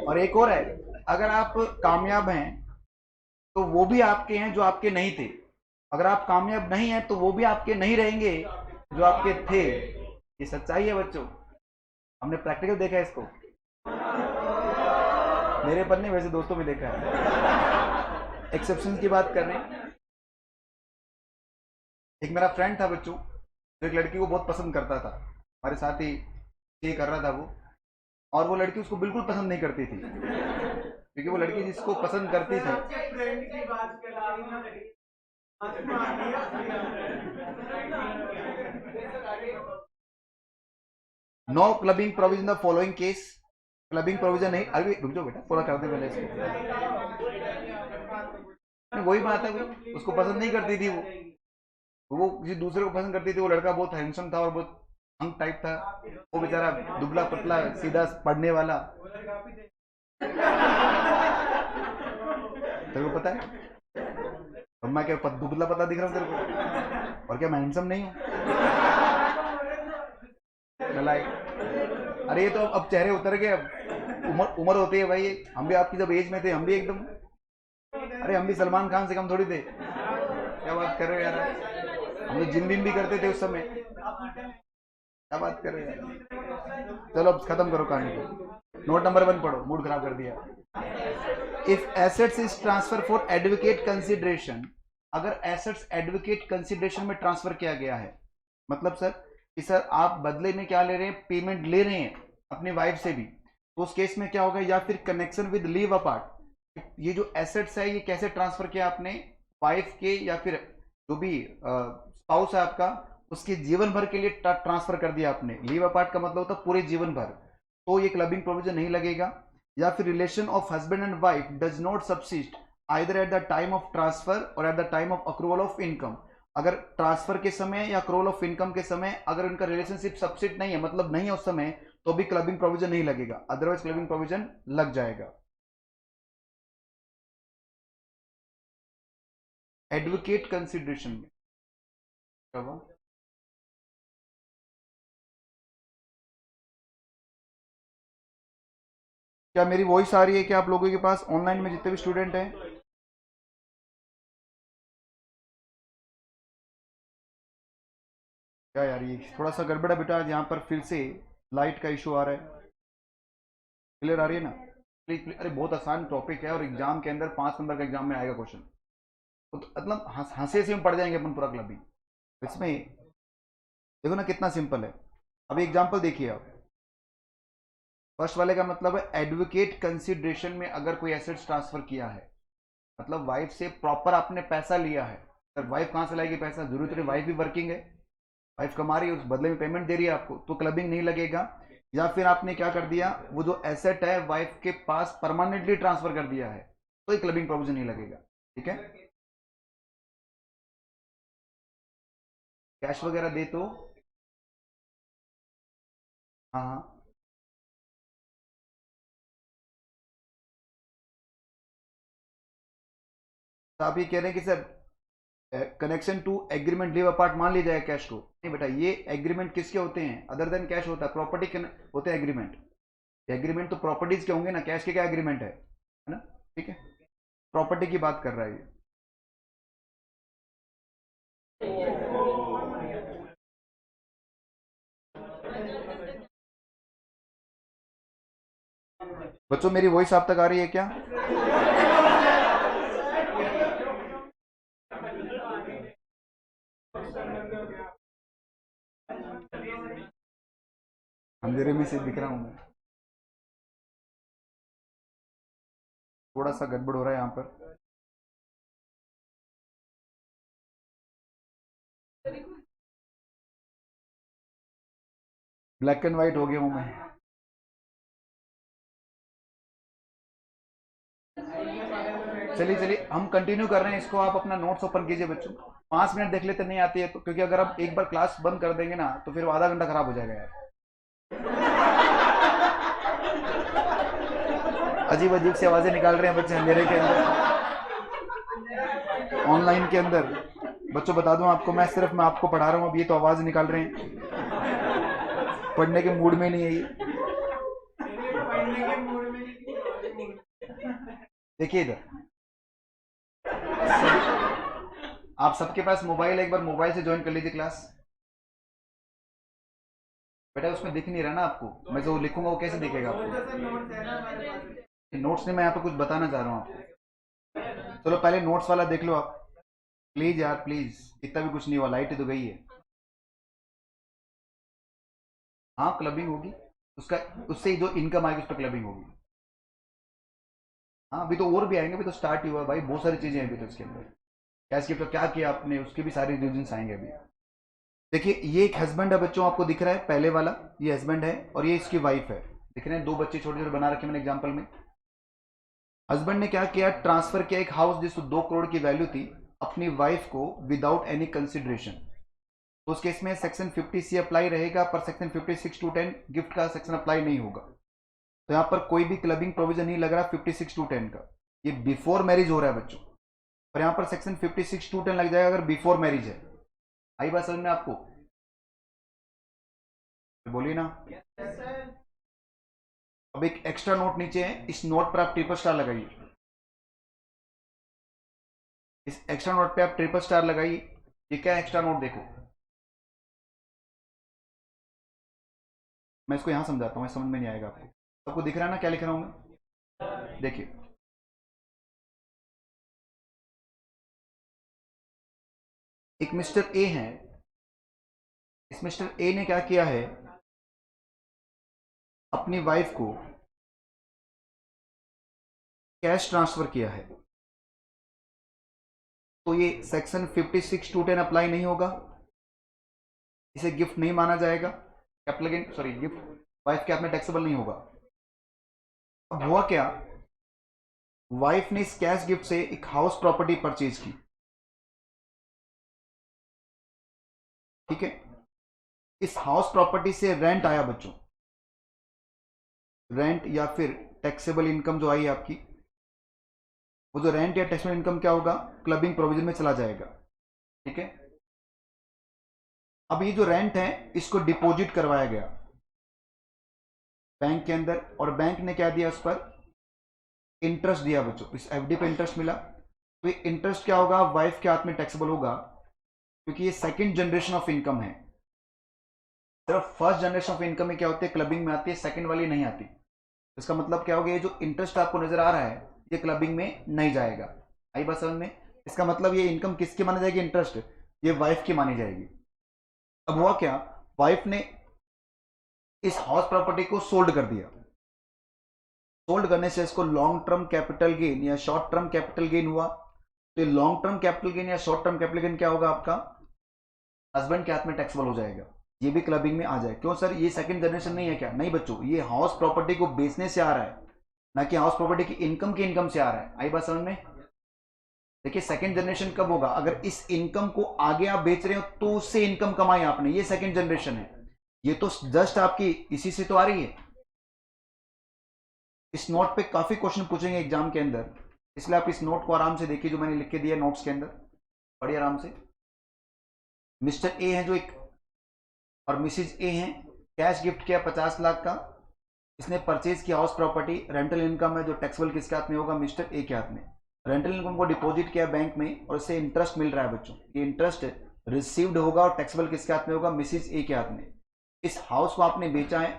Speaker 1: और एक और है, अगर आप कामयाब हैं तो वो भी आपके हैं जो आपके नहीं थे, अगर आप कामयाब नहीं हैं तो वो भी आपके नहीं रहेंगे जो आपके थे। ये सच्चाई है बच्चों, हमने प्रैक्टिकल देखा है इसको, मेरे पर नहीं वैसे दोस्तों में देखा है। एक्सेप्शन की बात कर रहे हैं, एक मेरा फ्रेंड था बच्चों, जो एक लड़की को बहुत पसंद करता था, हमारे साथ ही ये कर रहा था वो, और वो लड़की उसको बिल्कुल पसंद नहीं करती थी, क्योंकि वो लड़की जिसको पसंद करती थी, no clubbing provision the following case, clubbing provision नहीं, अभी रुक जाओ बेटा पूरा कर दे पहले इसको। वही बात है भाई, उसको पसंद नहीं करती थी वो किसी दूसरे को पसंद करती थी। वो लड़का बहुत हैंडसम था और बहुत हंग टाइप था, वो बेचारा दुबला पतला सीधा पढ़ने वाला। तेरे को पता है अब मैं क्या दुबला पतला दिख रहा हूँ तेरे को, और क्या मैं हैंडसम नहीं हूँ? अरे ये तो अब चेहरे उतर गए, अब उम्र उम्र होती है भाई, हम भी आपकी जब एज में थे हम भी एकदम, अरे हम भी सलमान खान से कम थोड़ी थे। क्या बात कर रहे हो यार, हम तो जिम भी करते थे उस समय, क्या बात कर रहे हो यार। चलो अब खत्म करो कहानी को, नोट नंबर 1 पढ़ो, मूड खराब कर दिया। If assets is transfer for advocate consideration, अगर एसेट्स एडवोकेट कंसिडरेशन में ट्रांसफर किया गया है, मतलब सर कि सर आप बदले में क्या ले रहे हैं, पेमेंट ले रहे हैं अपनी वाइफ से भी, तो उस केस में क्या होगा, या फिर कनेक्शन विद लीव अपार्ट, ये जो एसेट्स है ये कैसे ट्रांसफर किया आपने, वाइफ के या फिर जो भी स्पाउस है आपका, उसके जीवन भर के लिए ट्रांसफर कर दिया आपने। लीव अपार्ट का मतलब होता है पूरे जीवन भर, तो ये क्लबिंग प्रोविजन नहीं लगेगा। या फिर relation of husband and wife does not subsist either at the time of transfer और at the time of accrual of income, अगर ट्रांसफर के समय या अक्रूवल ऑफ इनकम के समय अगर उनका रिलेशनशिप सबसिस्ट नहीं है, मतलब नहीं है उस समय, तो भी क्लबिंग प्रोविजन नहीं लगेगा, अदरवाइज क्लबिंग प्रोविजन लग जाएगा। एडवोकेट कंसिडरेशन में क्या मेरी वॉइस आ रही है क्या आप लोगों के पास, ऑनलाइन में जितने भी स्टूडेंट हैं? क्या यार ये थोड़ा सा गड़बड़ा बेटा, यहाँ पर फिर से लाइट का इशू आ रहा है। क्लियर आ रही है ना? प्लीज प्लीज, अरे बहुत आसान टॉपिक है और एग्जाम के अंदर 5 नंबर का एग्जाम में आएगा क्वेश्चन, तो मतलब हंसे से हम पढ़ जाएंगे अपन पूरा क्लब ही इसमें। देखो ना कितना सिंपल है। अभी एग्जाम्पल देखिए आप, फर्स्ट वाले का मतलब है एडवोकेट कंसिडरेशन में अगर कोई एसेट्स ट्रांसफर किया है, मतलब वाइफ से प्रॉपर आपने पैसा लिया है। सर वाइफ कहाँ से लाएगी पैसा, जरूरत नहीं, वाइफ भी वर्किंग है, वाइफ कमा रही है, उस बदले में पेमेंट दे रही है आपको, तो क्लबिंग नहीं लगेगा। या फिर आपने क्या कर दिया, वो जो एसेट है वाइफ के पास परमानेंटली ट्रांसफर कर दिया है, तो ये क्लबिंग प्रोविजन नहीं लगेगा। ठीक है, कैश वगैरह दे तो हाँ हाँ। तो आप ये कह रहे हैं कि sir connection to agreement leave apart मान लिया जाए कैश को, नहीं बेटा, ये एग्रीमेंट किसके होते हैं, अदर देन कैश होता है, प्रॉपर्टी के होते हैं एग्रीमेंट। एग्रीमेंट तो प्रॉपर्टीज के होंगे ना, कैश के क्या एग्रीमेंट है ना? ठीक है, प्रॉपर्टी की बात कर रहा है ये। बच्चों मेरी वॉइस आप तक आ रही है क्या? अंधेरे में से दिख रहा हूं मैं, थोड़ा सा गड़बड़ हो रहा है यहाँ पर। ब्लैक एंड व्हाइट हो गया हूं मैं। चलिए चलिए हम कंटिन्यू कर रहे हैं इसको, आप अपना नोट्स ओपन कीजिए बच्चों। 5 मिनट देख लेते नहीं आती है तो, क्योंकि अगर आप एक बार क्लास बंद कर देंगे ना तो फिर आधा घंटा खराब हो जाएगा यार। अजीब अजीब सी आवाजें निकाल रहे हैं बच्चे अंधेरे के अंदर, ऑनलाइन के अंदर। बच्चों बता दूं आपको, मैं आपको पढ़ा रहा हूं, अब ये तो आवाज निकाल रहे हैं, पढ़ने के मूड में नहीं है ये। देखिए इधर आप सबके पास मोबाइल, एक बार मोबाइल से ज्वाइन कर लीजिए क्लास। बेटा उसमें दिख नहीं रहा ना आपको, मैं जो लिखूंगा वो कैसे दिखेगा आपको? नोट्स नहीं, मैं यहाँ पे कुछ बताना चाह रहा हूँ आपको। चलो पहले नोट्स वाला देख लो आप, प्लीज यार प्लीज, इतना भी कुछ नहीं हुआ, लाइट तो गई है। हाँ क्लबिंग होगी, उसका उससे जो इनकम आएगी उस पर क्लबिंग होगी। हाँ अभी तो और भी आएंगे, अभी तो स्टार्ट ही हुआ भाई, बहुत सारी चीजें हैं अभी तो इसके अंदर। कैश गिफ्ट तो क्या किया आपने, उसके भी सारे रीजन आएंगे अभी। देखिए ये एक हस्बैंड है बच्चों, आपको दिख रहा है पहले वाला, ये हस्बैंड है और ये इसकी वाइफ है। दिख रहे हैं दो बच्चे छोटे छोटे बना रखे मैंने एग्जाम्पल में। हस्बैंड ने क्या किया, ट्रांसफर किया एक हाउस जिसको 2 करोड़ की वैल्यू थी अपनी वाइफ को विदाउट एनी कंसिडरेशन। तो उस केस में सेक्शन 50C अप्लाई रहेगा, पर सेक्शन 56(2)(10) गिफ्ट का सेक्शन अप्लाई नहीं होगा। तो यहां पर कोई भी क्लबिंग प्रोविजन नहीं लग रहा 56(2)(10) का, ये बिफोर मैरिज हो रहा है बच्चों। पर यहां पर सेक्शन 56(2)(10) लग जाएगा अगर बिफोर मैरिज है। आई बात समझ में आपको, बोलिए ना। अब एक एक्स्ट्रा नोट नीचे है, इस नोट पर आप ट्रिपल स्टार लगाइए, इस एक्स्ट्रा नोट पे आप ट्रिपल स्टार लगाइए। ये क्या एक्स्ट्रा नोट देखो, मैं इसको यहां समझाता हूं, समझ में नहीं आएगा आपको। आपको दिख रहा है ना क्या लिख रहा हूं मैं, देखिए एक मिस्टर ए है, इस मिस्टर ए ने क्या किया है, अपनी वाइफ को कैश ट्रांसफर किया है। तो ये सेक्शन 56(2)(10) अप्लाई नहीं होगा, इसे गिफ्ट नहीं माना जाएगा, capital gain sorry gift wife के हाथ में टैक्सेबल नहीं होगा। अब हुआ क्या, वाइफ ने इस कैश गिफ्ट से एक हाउस प्रॉपर्टी परचेज की, ठीक है। इस हाउस प्रॉपर्टी से रेंट आया बच्चों, रेंट या फिर टैक्सेबल इनकम जो आई आपकी, वो जो रेंट या टैक्सेबल इनकम क्या होगा, क्लबिंग प्रोविजन में चला जाएगा, ठीक है। अब ये जो रेंट है इसको डिपॉजिट करवाया गया बैंक के अंदर, और बैंक ने क्या दिया उस पर, इंटरेस्ट दिया बच्चों, इस एफडी पे इंटरेस्ट मिला। तो ये इंटरेस्ट क्या होगा, वाइफ के हाथ में टैक्सेबल होगा, क्योंकि ये सेकंड जनरेशन ऑफ इनकम है। सिर्फ फर्स्ट जनरेशन ऑफ इनकम में क्या होती है, क्लबिंग में आती है, सेकंड वाली नहीं आती। इसका मतलब क्या हो गया, ये जो इंटरेस्ट आपको नजर आ रहा है ये क्लबिंग में नहीं जाएगा। आई बात समझ में, इसका मतलब ये इनकम किसकी मानी जाएगी, इंटरेस्ट ये वाइफ की मानी जाएगी। अब हुआ क्या, वाइफ ने इस हाउस प्रॉपर्टी को सोल्ड कर दिया, सोल्ड करने से इसको लॉन्ग टर्म कैपिटल गेन या शॉर्ट टर्म कैपिटल गेन हुआ। तो ये लॉन्ग टर्म कैपिटल गेन या शॉर्ट टर्म कैपिटल गेन क्या होगा आपका, हस्बैंड के हाथ में टैक्सेबल हो जाएगा, ये भी क्लबिंग में आ जाए। क्यों सर, ये सेकंड जनरेशन नहीं है क्या, नहीं बच्चों, ये हाउस प्रॉपर्टी को बेचने से आ रहा है, ना कि हाउस प्रॉपर्टी की इनकम से आ रहा है। आई बात समझ में, देखिए सेकंड जनरेशन कब होगा, अगर इस इनकम को आगे आप बेच रहे हो तो उससे इनकम कमाई आपने, ये सेकंड जनरेशन है। ये तो जस्ट आपकी इसी से तो आ रही है। इस नोट पे काफी क्वेश्चन पूछेंगे एग्जाम के अंदर, इसलिए आप इस नोट को आराम से देखिए जो मैंने लिख के दिया नोट्स के अंदर, पढ़िए आराम से। मिस्टर ए है जो एक, और मिसिज ए हैं, कैश गिफ्ट किया 50 लाख का, इसने परचेज किया हाउस प्रॉपर्टी, रेंटल इनकम है जो टैक्सेबल किसके हाथ में होगा, मिस्टर ए के हाथ में। रेंटल इनकम को डिपॉजिट किया बैंक में और इससे इंटरेस्ट मिल रहा है बच्चों, ये इंटरेस्ट रिसीव्ड होगा और टैक्सेबल किसके हाथ में होगा, मिसिज ए के हाथ में। इस हाउस को आपने बेचा है,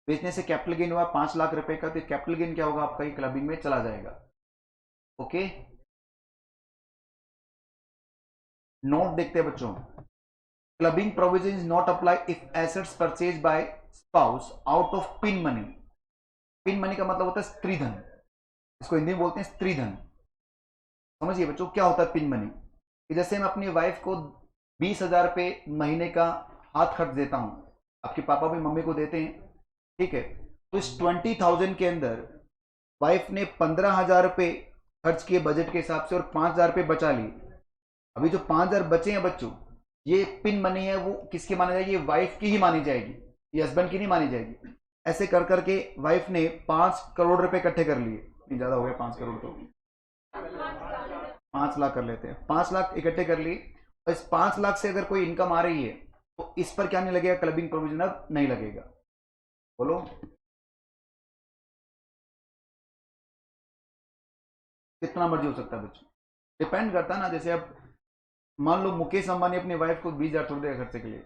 Speaker 1: बेचने से कैपिटल गेन हुआ 5 लाख रुपए का, तो कैपिटल गेन क्या होगा आपका, ये क्लबिंग में चला जाएगा। ओके, नोट देखते हैं बच्चों, clubbing provision is not apply if assets purchase by spouse out of pin money. Pin money का मतलब होता है स्त्री धन, इसको हिंदी में बोलते हैं स्त्री धन। समझिए बच्चों क्या होता है पिन मनी, कि जैसे मैं अपनी वाइफ को 20,000 रुपये महीने का हाथ खर्च देता हूं, आपके पापा भी मम्मी को देते हैं, ठीक है। तो इस 20,000 के अंदर वाइफ ने 15,000 रुपये खर्च किए बजट के हिसाब से और 5,000 रुपये बचा लिए। अभी जो 5,000 बचे हैं बच्चों, ये पिन मनी है, वो किसकी मानी जाएगी, वाइफ की ही मानी जाएगी, ये हस्बैंड की नहीं मानी जाएगी। ऐसे कर करके वाइफ ने 5 करोड़ रुपए इकट्ठे कर लिए, नहीं ज्यादा हो गया 5 करोड़, तो 5 लाख कर लेते हैं, 5 लाख इकट्ठे कर लिए। और इस 5 लाख से अगर कोई इनकम आ रही है तो इस पर क्या नहीं लगेगा, क्लबिंग प्रोविजन अब नहीं लगेगा। बोलो, कितना मर्जी हो सकता है बच्चों, डिपेंड करता है ना। जैसे अब मान लो मुकेश अंबानी अपनी वाइफ को 20,000 छोड़ देगा खर्चे के लिए,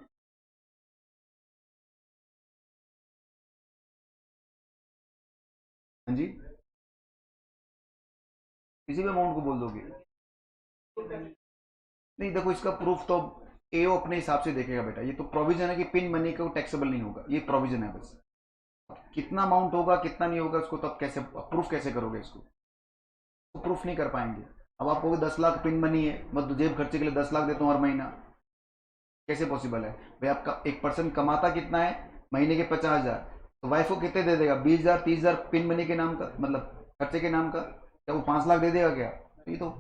Speaker 1: हाँ जी, किसी भी अमाउंट को बोल दोगे, नहीं देखो इसका प्रूफ तो एओ अपने हिसाब से देखेगा बेटा, ये तो प्रोविजन है कि पिन मनी को टैक्सेबल नहीं होगा, ये प्रोविजन है बस। कितना अमाउंट होगा कितना नहीं होगा उसको तो आप कैसे प्रूफ कैसे करोगे, इसको तो प्रूफ नहीं कर पाएंगे। अब आप कहोगे 10 लाख पिन मनी है, मैं तो जेब खर्चे के लिए 10 लाख देता हूँ हर महीना, कैसे पॉसिबल है भाई? आपका एक पर्सन कमाता कितना है महीने के 50,000, तो वाइफ को कितने दे देगा? 20,000 30,000 पिन मनी के नाम का, मतलब खर्चे के नाम का, क्या वो 5 लाख दे देगा क्या? तो ये तो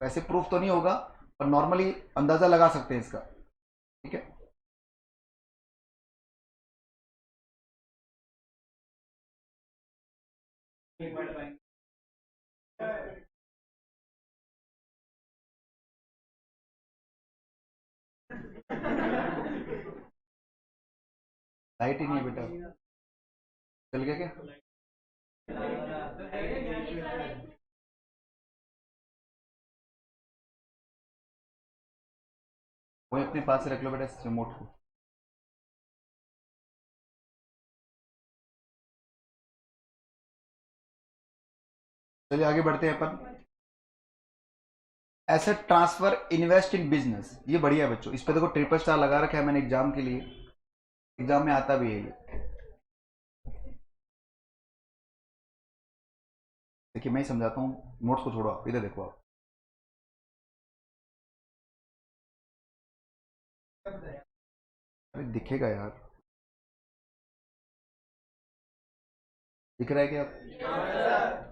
Speaker 1: वैसे प्रूफ तो नहीं होगा, पर नॉर्मली अंदाजा लगा सकते हैं इसका, ठीक है। लाइट ही नहीं है बेटा, चल गया क्या? वही अपने पास रख लो बेटा इस रिमोट को। चलिए आगे बढ़ते हैं अपन। Asset transfer invest in business, ये बढ़िया है बच्चों, इस पे देखो ट्रिपल स्टार लगा रखा है मैंने एग्जाम के लिए, एग्जाम में आता भी है ये। देखिए मैं ही समझाता हूँ, नोट्स को छोड़ो आप, इधर देखो आप। अरे दिखेगा यार, दिख रहा है क्या आप?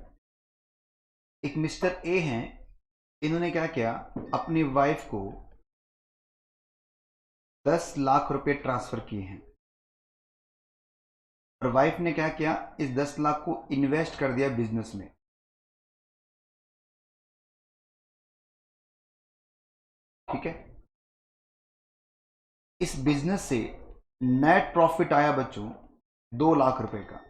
Speaker 1: एक मिस्टर ए हैं, इन्होंने क्या किया, अपनी वाइफ को 10 लाख रुपए ट्रांसफर किए हैं, और वाइफ ने क्या किया, इस 10 लाख को इन्वेस्ट कर दिया बिजनेस में। ठीक है, इस बिजनेस से नेट प्रॉफिट आया बच्चों 2 लाख रुपए का।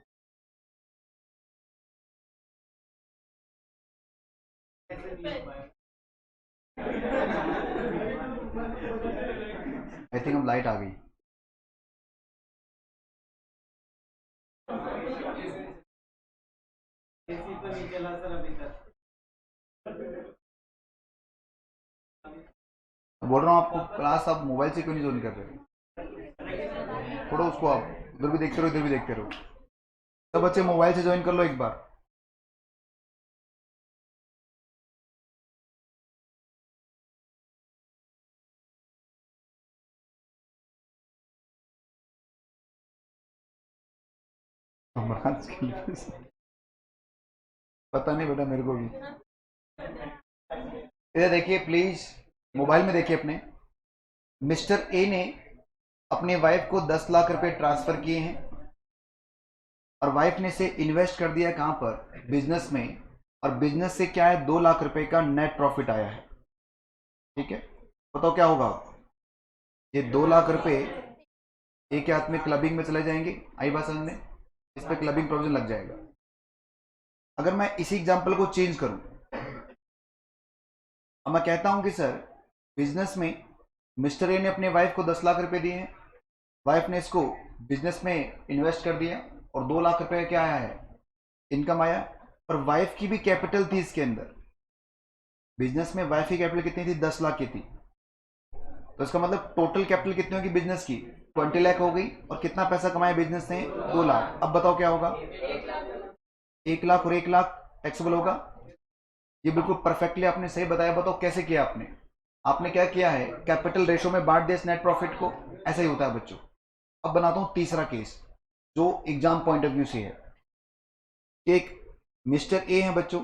Speaker 1: आई थिंक अब लाइट आ गई। एसी तो नहीं चला सर अभी तक। बोल रहा हूँ आपको, क्लास आप मोबाइल से क्यों नहीं ज्वाइन कर रहे? थोड़ा उसको आप उधर भी देखते रहो इधर भी देखते रहो। सब बच्चे मोबाइल से ज्वाइन कर लो एक बार। पता नहीं बेटा मेरे को भी। इधर देखिए प्लीज, मोबाइल में देखिए अपने। मिस्टर ए ने अपने वाइफ को 10 लाख रुपए ट्रांसफर किए हैं, और वाइफ ने इसे इन्वेस्ट कर दिया कहां पर? बिजनेस में। और बिजनेस से क्या है, 2 लाख रुपए का नेट प्रॉफिट आया है। ठीक है, बताओ क्या होगा? ये 2 लाख रुपए एक हाथ में क्लबिंग में चले जाएंगे, आई बात समझ में? इस पर क्लबिंग प्रोविजन लग जाएगा। अगर मैं इसी एग्जांपल को चेंज करूं, अब मैं कहता हूं कि सर बिजनेस में मिस्टर ए ने अपने वाइफ को 10 लाख रुपए दिए हैं, वाइफ ने इसको बिजनेस में इन्वेस्ट कर दिया, और 2 लाख रुपए क्या आया है, इनकम आया। और वाइफ की भी कैपिटल थी इसके अंदर, बिजनेस में वाइफ की कैपिटल कितनी थी? 10 लाख की थी। तो इसका मतलब टोटल कैपिटल कितनी होगी बिजनेस की? 20 लाख हो गई। और कितना पैसा कमाया बिजनेस ने? 2 लाख। अब बताओ क्या होगा? 1 लाख और 1 लाख टैक्सेबल होगा। ये बिल्कुल परफेक्टली आपने सही बताया। बताओ कैसे किया आपने? आपने क्या किया है, कैपिटल रेशो में बांट दिया इस नेट प्रॉफिट को। ऐसा ही होता है बच्चों। अब बनाता हूं तीसरा केस जो एग्जाम पॉइंट ऑफ व्यू से है। एक मिस्टर ए है बच्चों,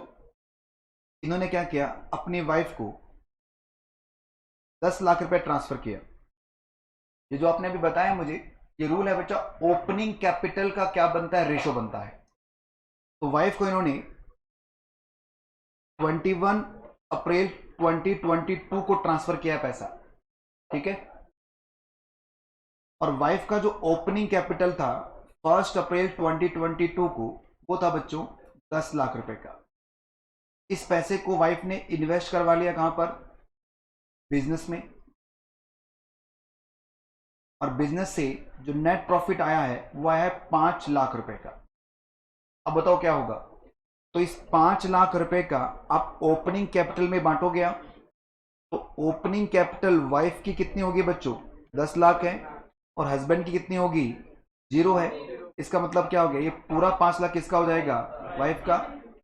Speaker 1: इन्होंने क्या किया, अपनी वाइफ को 10 लाख रुपए ट्रांसफर किया। ये जो आपने अभी बताया मुझे, ये रूल है बच्चा, ओपनिंग कैपिटल का क्या बनता है, रेशो बनता है। तो वाइफ को इन्होंने 21 अप्रैल 2022 को ट्रांसफर किया पैसा। ठीक है, और वाइफ का जो ओपनिंग कैपिटल था 1 अप्रैल 2022 को, वो था बच्चों 10 लाख रुपए का। इस पैसे को वाइफ ने इन्वेस्ट करवा लिया कहां पर? बिजनेस में। और बिजनेस से जो नेट प्रॉफिट आया है वो आया है 5 लाख रुपए का। अब बताओ क्या होगा? तो इस 5 लाख रुपए का आप ओपनिंग कैपिटल में बांटोगे आप, तो ओपनिंग कैपिटल वाइफ की कितनी होगी बच्चों? 10 लाख है, और हस्बैंड की कितनी होगी? 0 है। इसका मतलब क्या हो गया, ये पूरा 5 लाख किसका हो जाएगा, वाइफ का।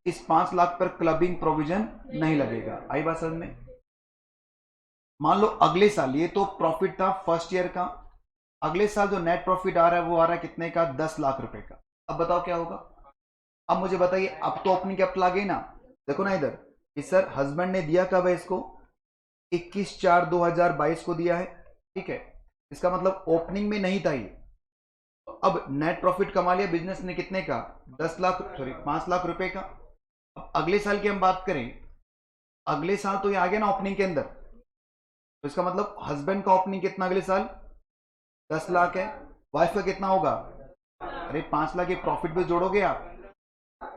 Speaker 1: इस 5 लाख पर क्लबिंग प्रोविजन नहीं लगेगा। आई बात समझ में। मान लो अगले साल, ये तो प्रॉफिट था फर्स्ट ईयर का, अगले साल जो नेट प्रॉफिट आ रहा है वो आ रहा है कितने का, 10 लाख रुपए का। अब बताओ क्या होगा। अब मुझे बताइए, अब तो ओपनिंग कैपिटल आ गई ना। देखो ना इधर कि सर हस्बैंड ने दिया कब है इसको, 21/4/2022 को दिया है, ठीक है। इसका मतलब ओपनिंग में नहीं था ये। अब नेट प्रॉफिट कमा लिया बिजनेस ने कितने का, 10 लाख, सॉरी 5 लाख रुपए का। अब अगले साल की हम बात करें, अगले साल तो ये आ गया ना ओपनिंग के अंदर, तो इसका मतलब हस्बैंड का ओपनिंग कितना अगले साल, 10 लाख है। वाइफ का कितना होगा, अरे 5 लाख ये प्रॉफिट भी जोड़ोगे आप,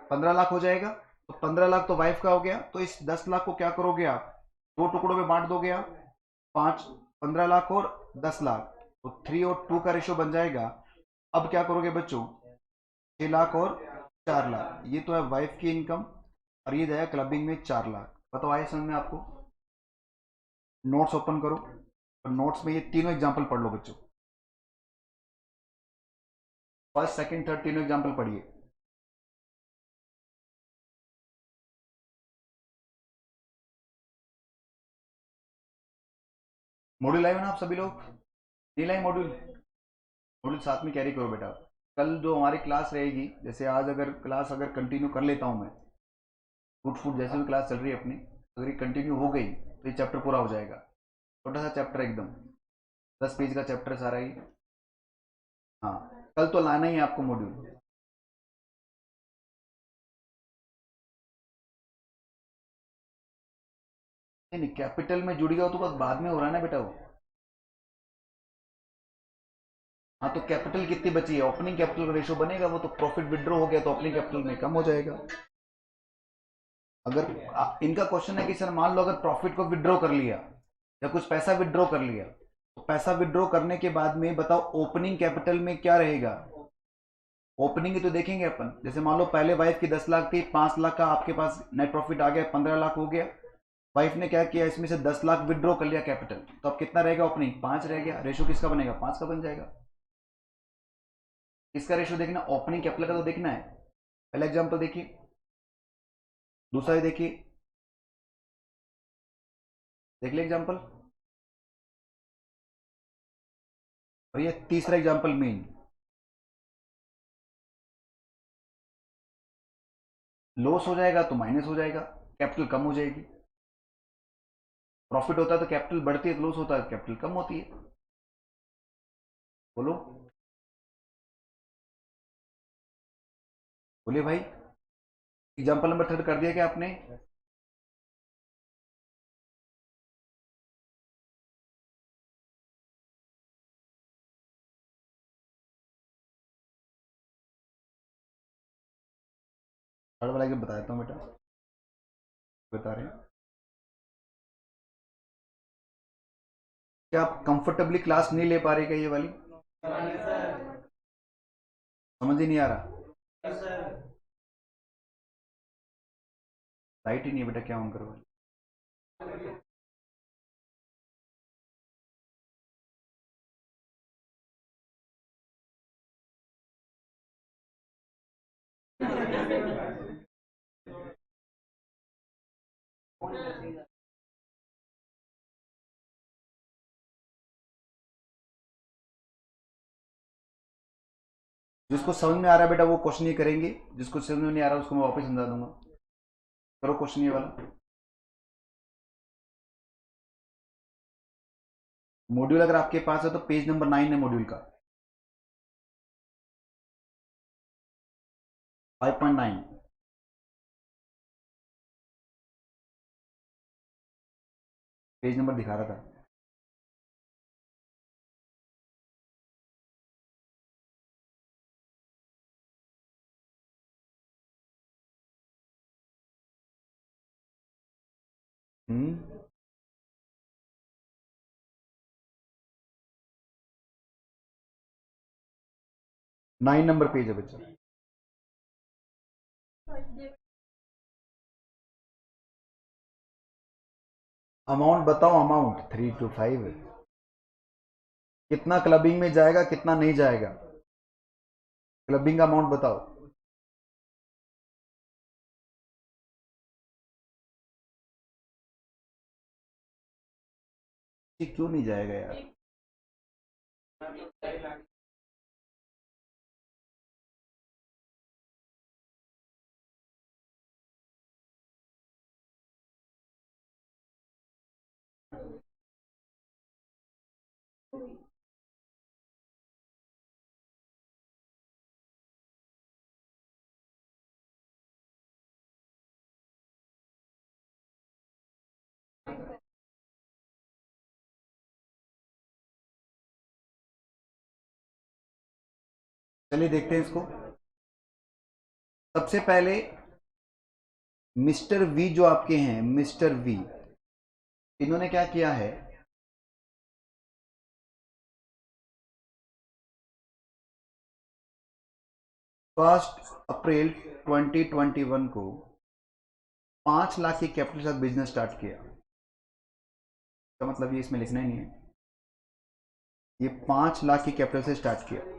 Speaker 1: 15 लाख हो जाएगा। तो 15 लाख तो वाइफ का हो गया, तो इस 10 लाख को क्या करोगे आप, 2 टुकड़ों में बांट दोगे आप, 15 लाख और 10 लाख, तो 3 और 2 का रेशो बन जाएगा। अब क्या करोगे बच्चों, 6 लाख और 4 लाख, ये तो है वाइफ की इनकम, और ये जाएगा क्लबिंग में 4 लाख। बताओ आए समझ में आपको। नोट्स ओपन करो और नोट्स में ये तीनों एग्जांपल पढ़ लो बच्चों, फर्स्ट सेकंड थर्ड तीनों एग्जांपल पढ़िए। मॉड्यूल लाए हो ना आप सभी लोग, नहीं लाए मॉड्यूल, मॉड्यूल साथ में कैरी करो बेटा। कल जो हमारी क्लास रहेगी, जैसे आज अगर क्लास अगर कंटिन्यू कर लेता हूँ मैं, फुट फुट जैसे भी क्लास चल रही है अपनी, अगर ये कंटिन्यू हो गई तो ये चैप्टर पूरा हो जाएगा। छोटा सा चैप्टर एकदम, 10 पेज का चैप्टर सारा ही। हाँ, कल तो लाना ही है आपको मॉड्यूल। नहीं कैपिटल में जुड़ गया हो तो बस बाद में हो रहा है ना बेटा वो। हाँ तो कैपिटल कितनी बची है, ओपनिंग कैपिटल का रेशो बनेगा वो, तो प्रॉफिट विड्रॉ हो गया तो ओपनिंग कैपिटल में कम हो जाएगा। अगर इनका क्वेश्चन है कि सर मान लो अगर प्रॉफिट को विड्रॉ कर लिया या कुछ पैसा विड्रॉ कर लिया, तो पैसा विड्रॉ करने के बाद में बताओ ओपनिंग कैपिटल में क्या रहेगा। ओपनिंग तो देखेंगे अपन, जैसे मान लो पहले वाइफ की 10 लाख थी, 5 लाख का आपके पास नेट प्रॉफिट आ गया, 15 लाख हो गया। वाइफ ने क्या किया, इसमें से 10 लाख विड्रॉ कर लिया कैपिटल, तो अब कितना रहेगा ओपनिंग, 5 रह गया। रेशो किसका बनेगा, 5 का बन जाएगा। इसका रेशो देखना, ओपनिंग कैपिटल का तो देखना है। पहला एग्जांपल देखिए, दूसरा देखिए, देख लिया एग्जांपल, और ये तीसरा एग्जांपल मेन। लॉस हो जाएगा तो माइनस हो जाएगा, कैपिटल कम हो जाएगी। प्रॉफिट होता है तो कैपिटल बढ़ती है, तो लॉस होता है तो कैपिटल कम होती है। बोलो बोलिए भाई। एग्जांपल नंबर 3 कर दिया क्या आपने। थर्ड वाला के बता देता हूँ बेटा, बता रहे हैं। क्या आप कंफर्टेबली क्लास नहीं ले पा रहे क्या, ये वाली समझ ही नहीं आ रहा। लाइट ही नहीं है बेटा, क्या ऑन करो। जिसको समझ में आ रहा है बेटा वो क्वेश्चन ये करेंगे, जिसको समझ में नहीं आ रहा उसको मैं वापस समझा दूंगा। करो क्वेश्चन ये वाला। मॉड्यूल अगर आपके पास है तो पेज नंबर 9 है मॉड्यूल का, 5.9, पेज नंबर दिखा रहा था। हम्म, 9 नंबर पेज है बच्चा। अमाउंट बताओ, अमाउंट 3 to 5 कितना क्लबिंग में जाएगा कितना नहीं जाएगा। क्लबिंग का अमाउंट बताओ। ये क्यों नहीं जाएगा यार? चलिए देखते हैं इसको। सबसे पहले मिस्टर वी जो आपके हैं, मिस्टर वी, इन्होंने क्या किया है, फर्स्ट अप्रैल 2021 को 5 लाख के कैपिटल के साथ बिजनेस स्टार्ट किया। इसका मतलब ये इसमें लिखना ही नहीं है, ये 5 लाख की कैपिटल से स्टार्ट किया।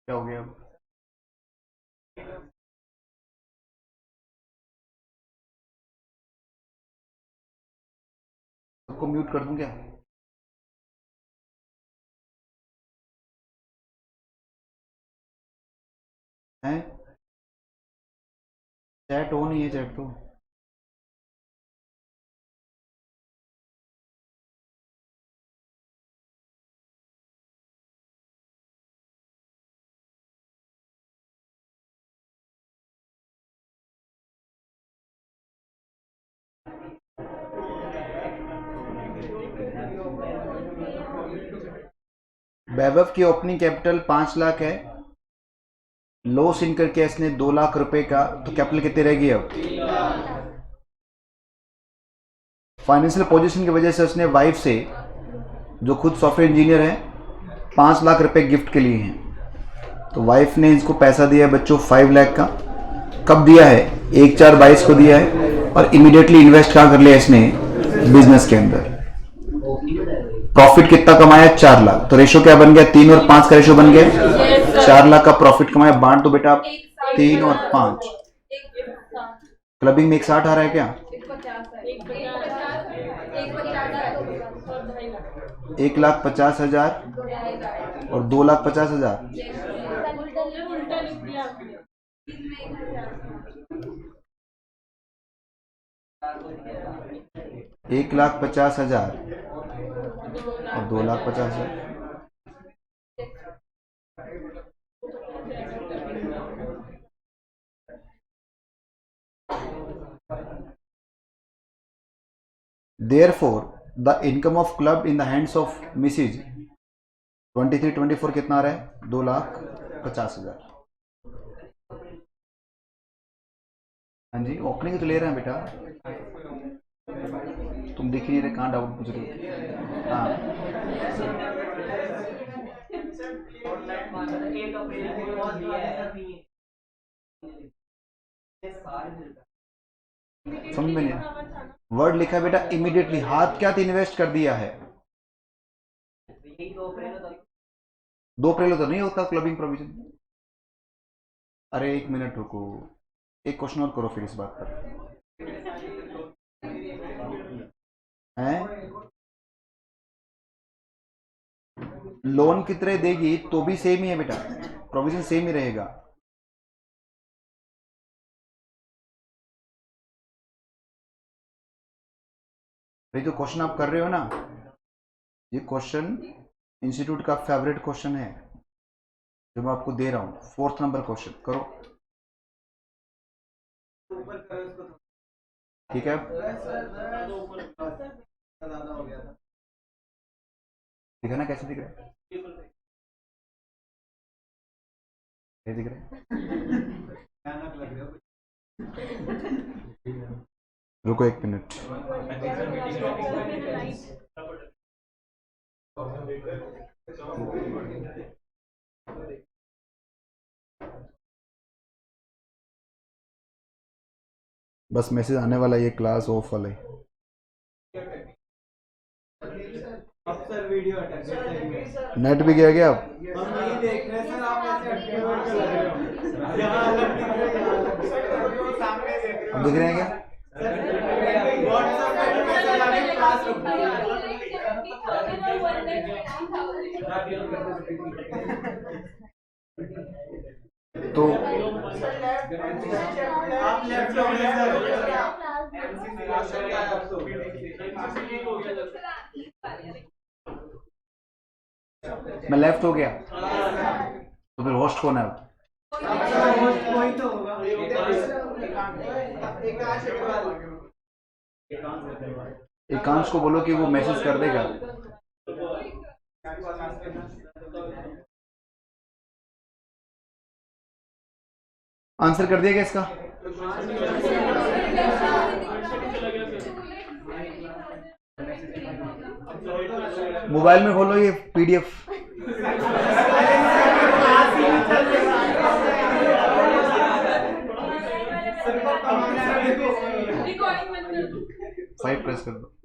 Speaker 1: क्या हो गया अब? सबको म्यूट कर दूं क्या? है चैट हो नहीं है, चैट तो वैभव की ओपनिंग कैपिटल 5 लाख है, लॉस इनकर किया इसने 2 लाख रुपए का, तो कैपिटल कितनी रहेगी अब? फाइनेंशियल पोजीशन की वजह से उसने वाइफ से, जो खुद सॉफ्टवेयर इंजीनियर है, 5 लाख रुपए गिफ्ट के लिए हैं। तो वाइफ ने इसको पैसा दिया है बच्चों 5 लाख का। कब दिया है? 1/4/22 को दिया है, और इमीडिएटली इन्वेस्ट कहाँ कर लिया इसने? बिजनेस के अंदर। प्रॉफिट कितना कमाया? 4 लाख। तो रेशो क्या बन गया? 3 और 5 का रेशो बन गया। 4 लाख का प्रॉफिट कमाया, बांट दो बेटा आप, 3 और 5। क्लबिंग में 160 आ रहा है क्या? 1,50,000 और 2,50,000। 1,50,000 और 2,50,000। Therefore, the income of club in the hands of Mrs. 23-24 कितना आ रहा है? 2,50,000। हाँ जी, ओपनिंग तो ले रहे हैं बेटा, तुम दिख ही नहीं रहे, कहाँ डाउट पूछ रहे हो? हाँ, समझ में नहीं वर्ड लिखा है बेटा, इमीडिएटली हाथ क्या इन्वेस्ट कर दिया है। 2 अप्रैल तो नहीं होता क्लबिंग प्रोविजन। अरे 1 मिनट रुको, एक क्वेश्चन और करो फिर इस बात पर। हैं, लोन कितने देगी तो भी सेम ही है बेटा, प्रोविजन सेम ही रहेगा। ये जो क्वेश्चन आप कर रहे हो ना, ये क्वेश्चन इंस्टीट्यूट का फेवरेट क्वेश्चन है जो मैं आपको दे रहा हूं। 4th नंबर क्वेश्चन करो, ठीक है? दिखा ना कैसे दिख रहा है? ये दिख रहा है? रुको 1 मिनट।
Speaker 2: बस मैसेज आने वाला है, ये क्लास ऑफ वाला है।
Speaker 3: अब सर वीडियो अटक गई सर।
Speaker 2: नेट भी गया क्या अब?
Speaker 3: हम नहीं देख रहे सर, आप ऐसे अटके हुए क्यों लग रहे हो? यहाँ अलग दिख रहे हैं, यहाँ अलग दिख रहे हैं। सर सामने देख रहे हो।
Speaker 2: अब दिख रहे हैं क्या?
Speaker 3: सर व्हाट्सएप पे मैसेज आ गया, क्लास रुक गई।
Speaker 2: तो
Speaker 3: आप लेफ्ट हो गए
Speaker 2: मैं लेफ्ट हो गया, तो फिर होस्ट कौन है अब?
Speaker 3: सर। कोई तो होगा।
Speaker 2: एकांश को बोलो कि वो मैसेज कर देगा। आंसर कर दिया क्या इसका? मोबाइल में खोलो ये पीडीएफ।
Speaker 3: सर को कमाना है।
Speaker 2: 5 प्रेस कर दो।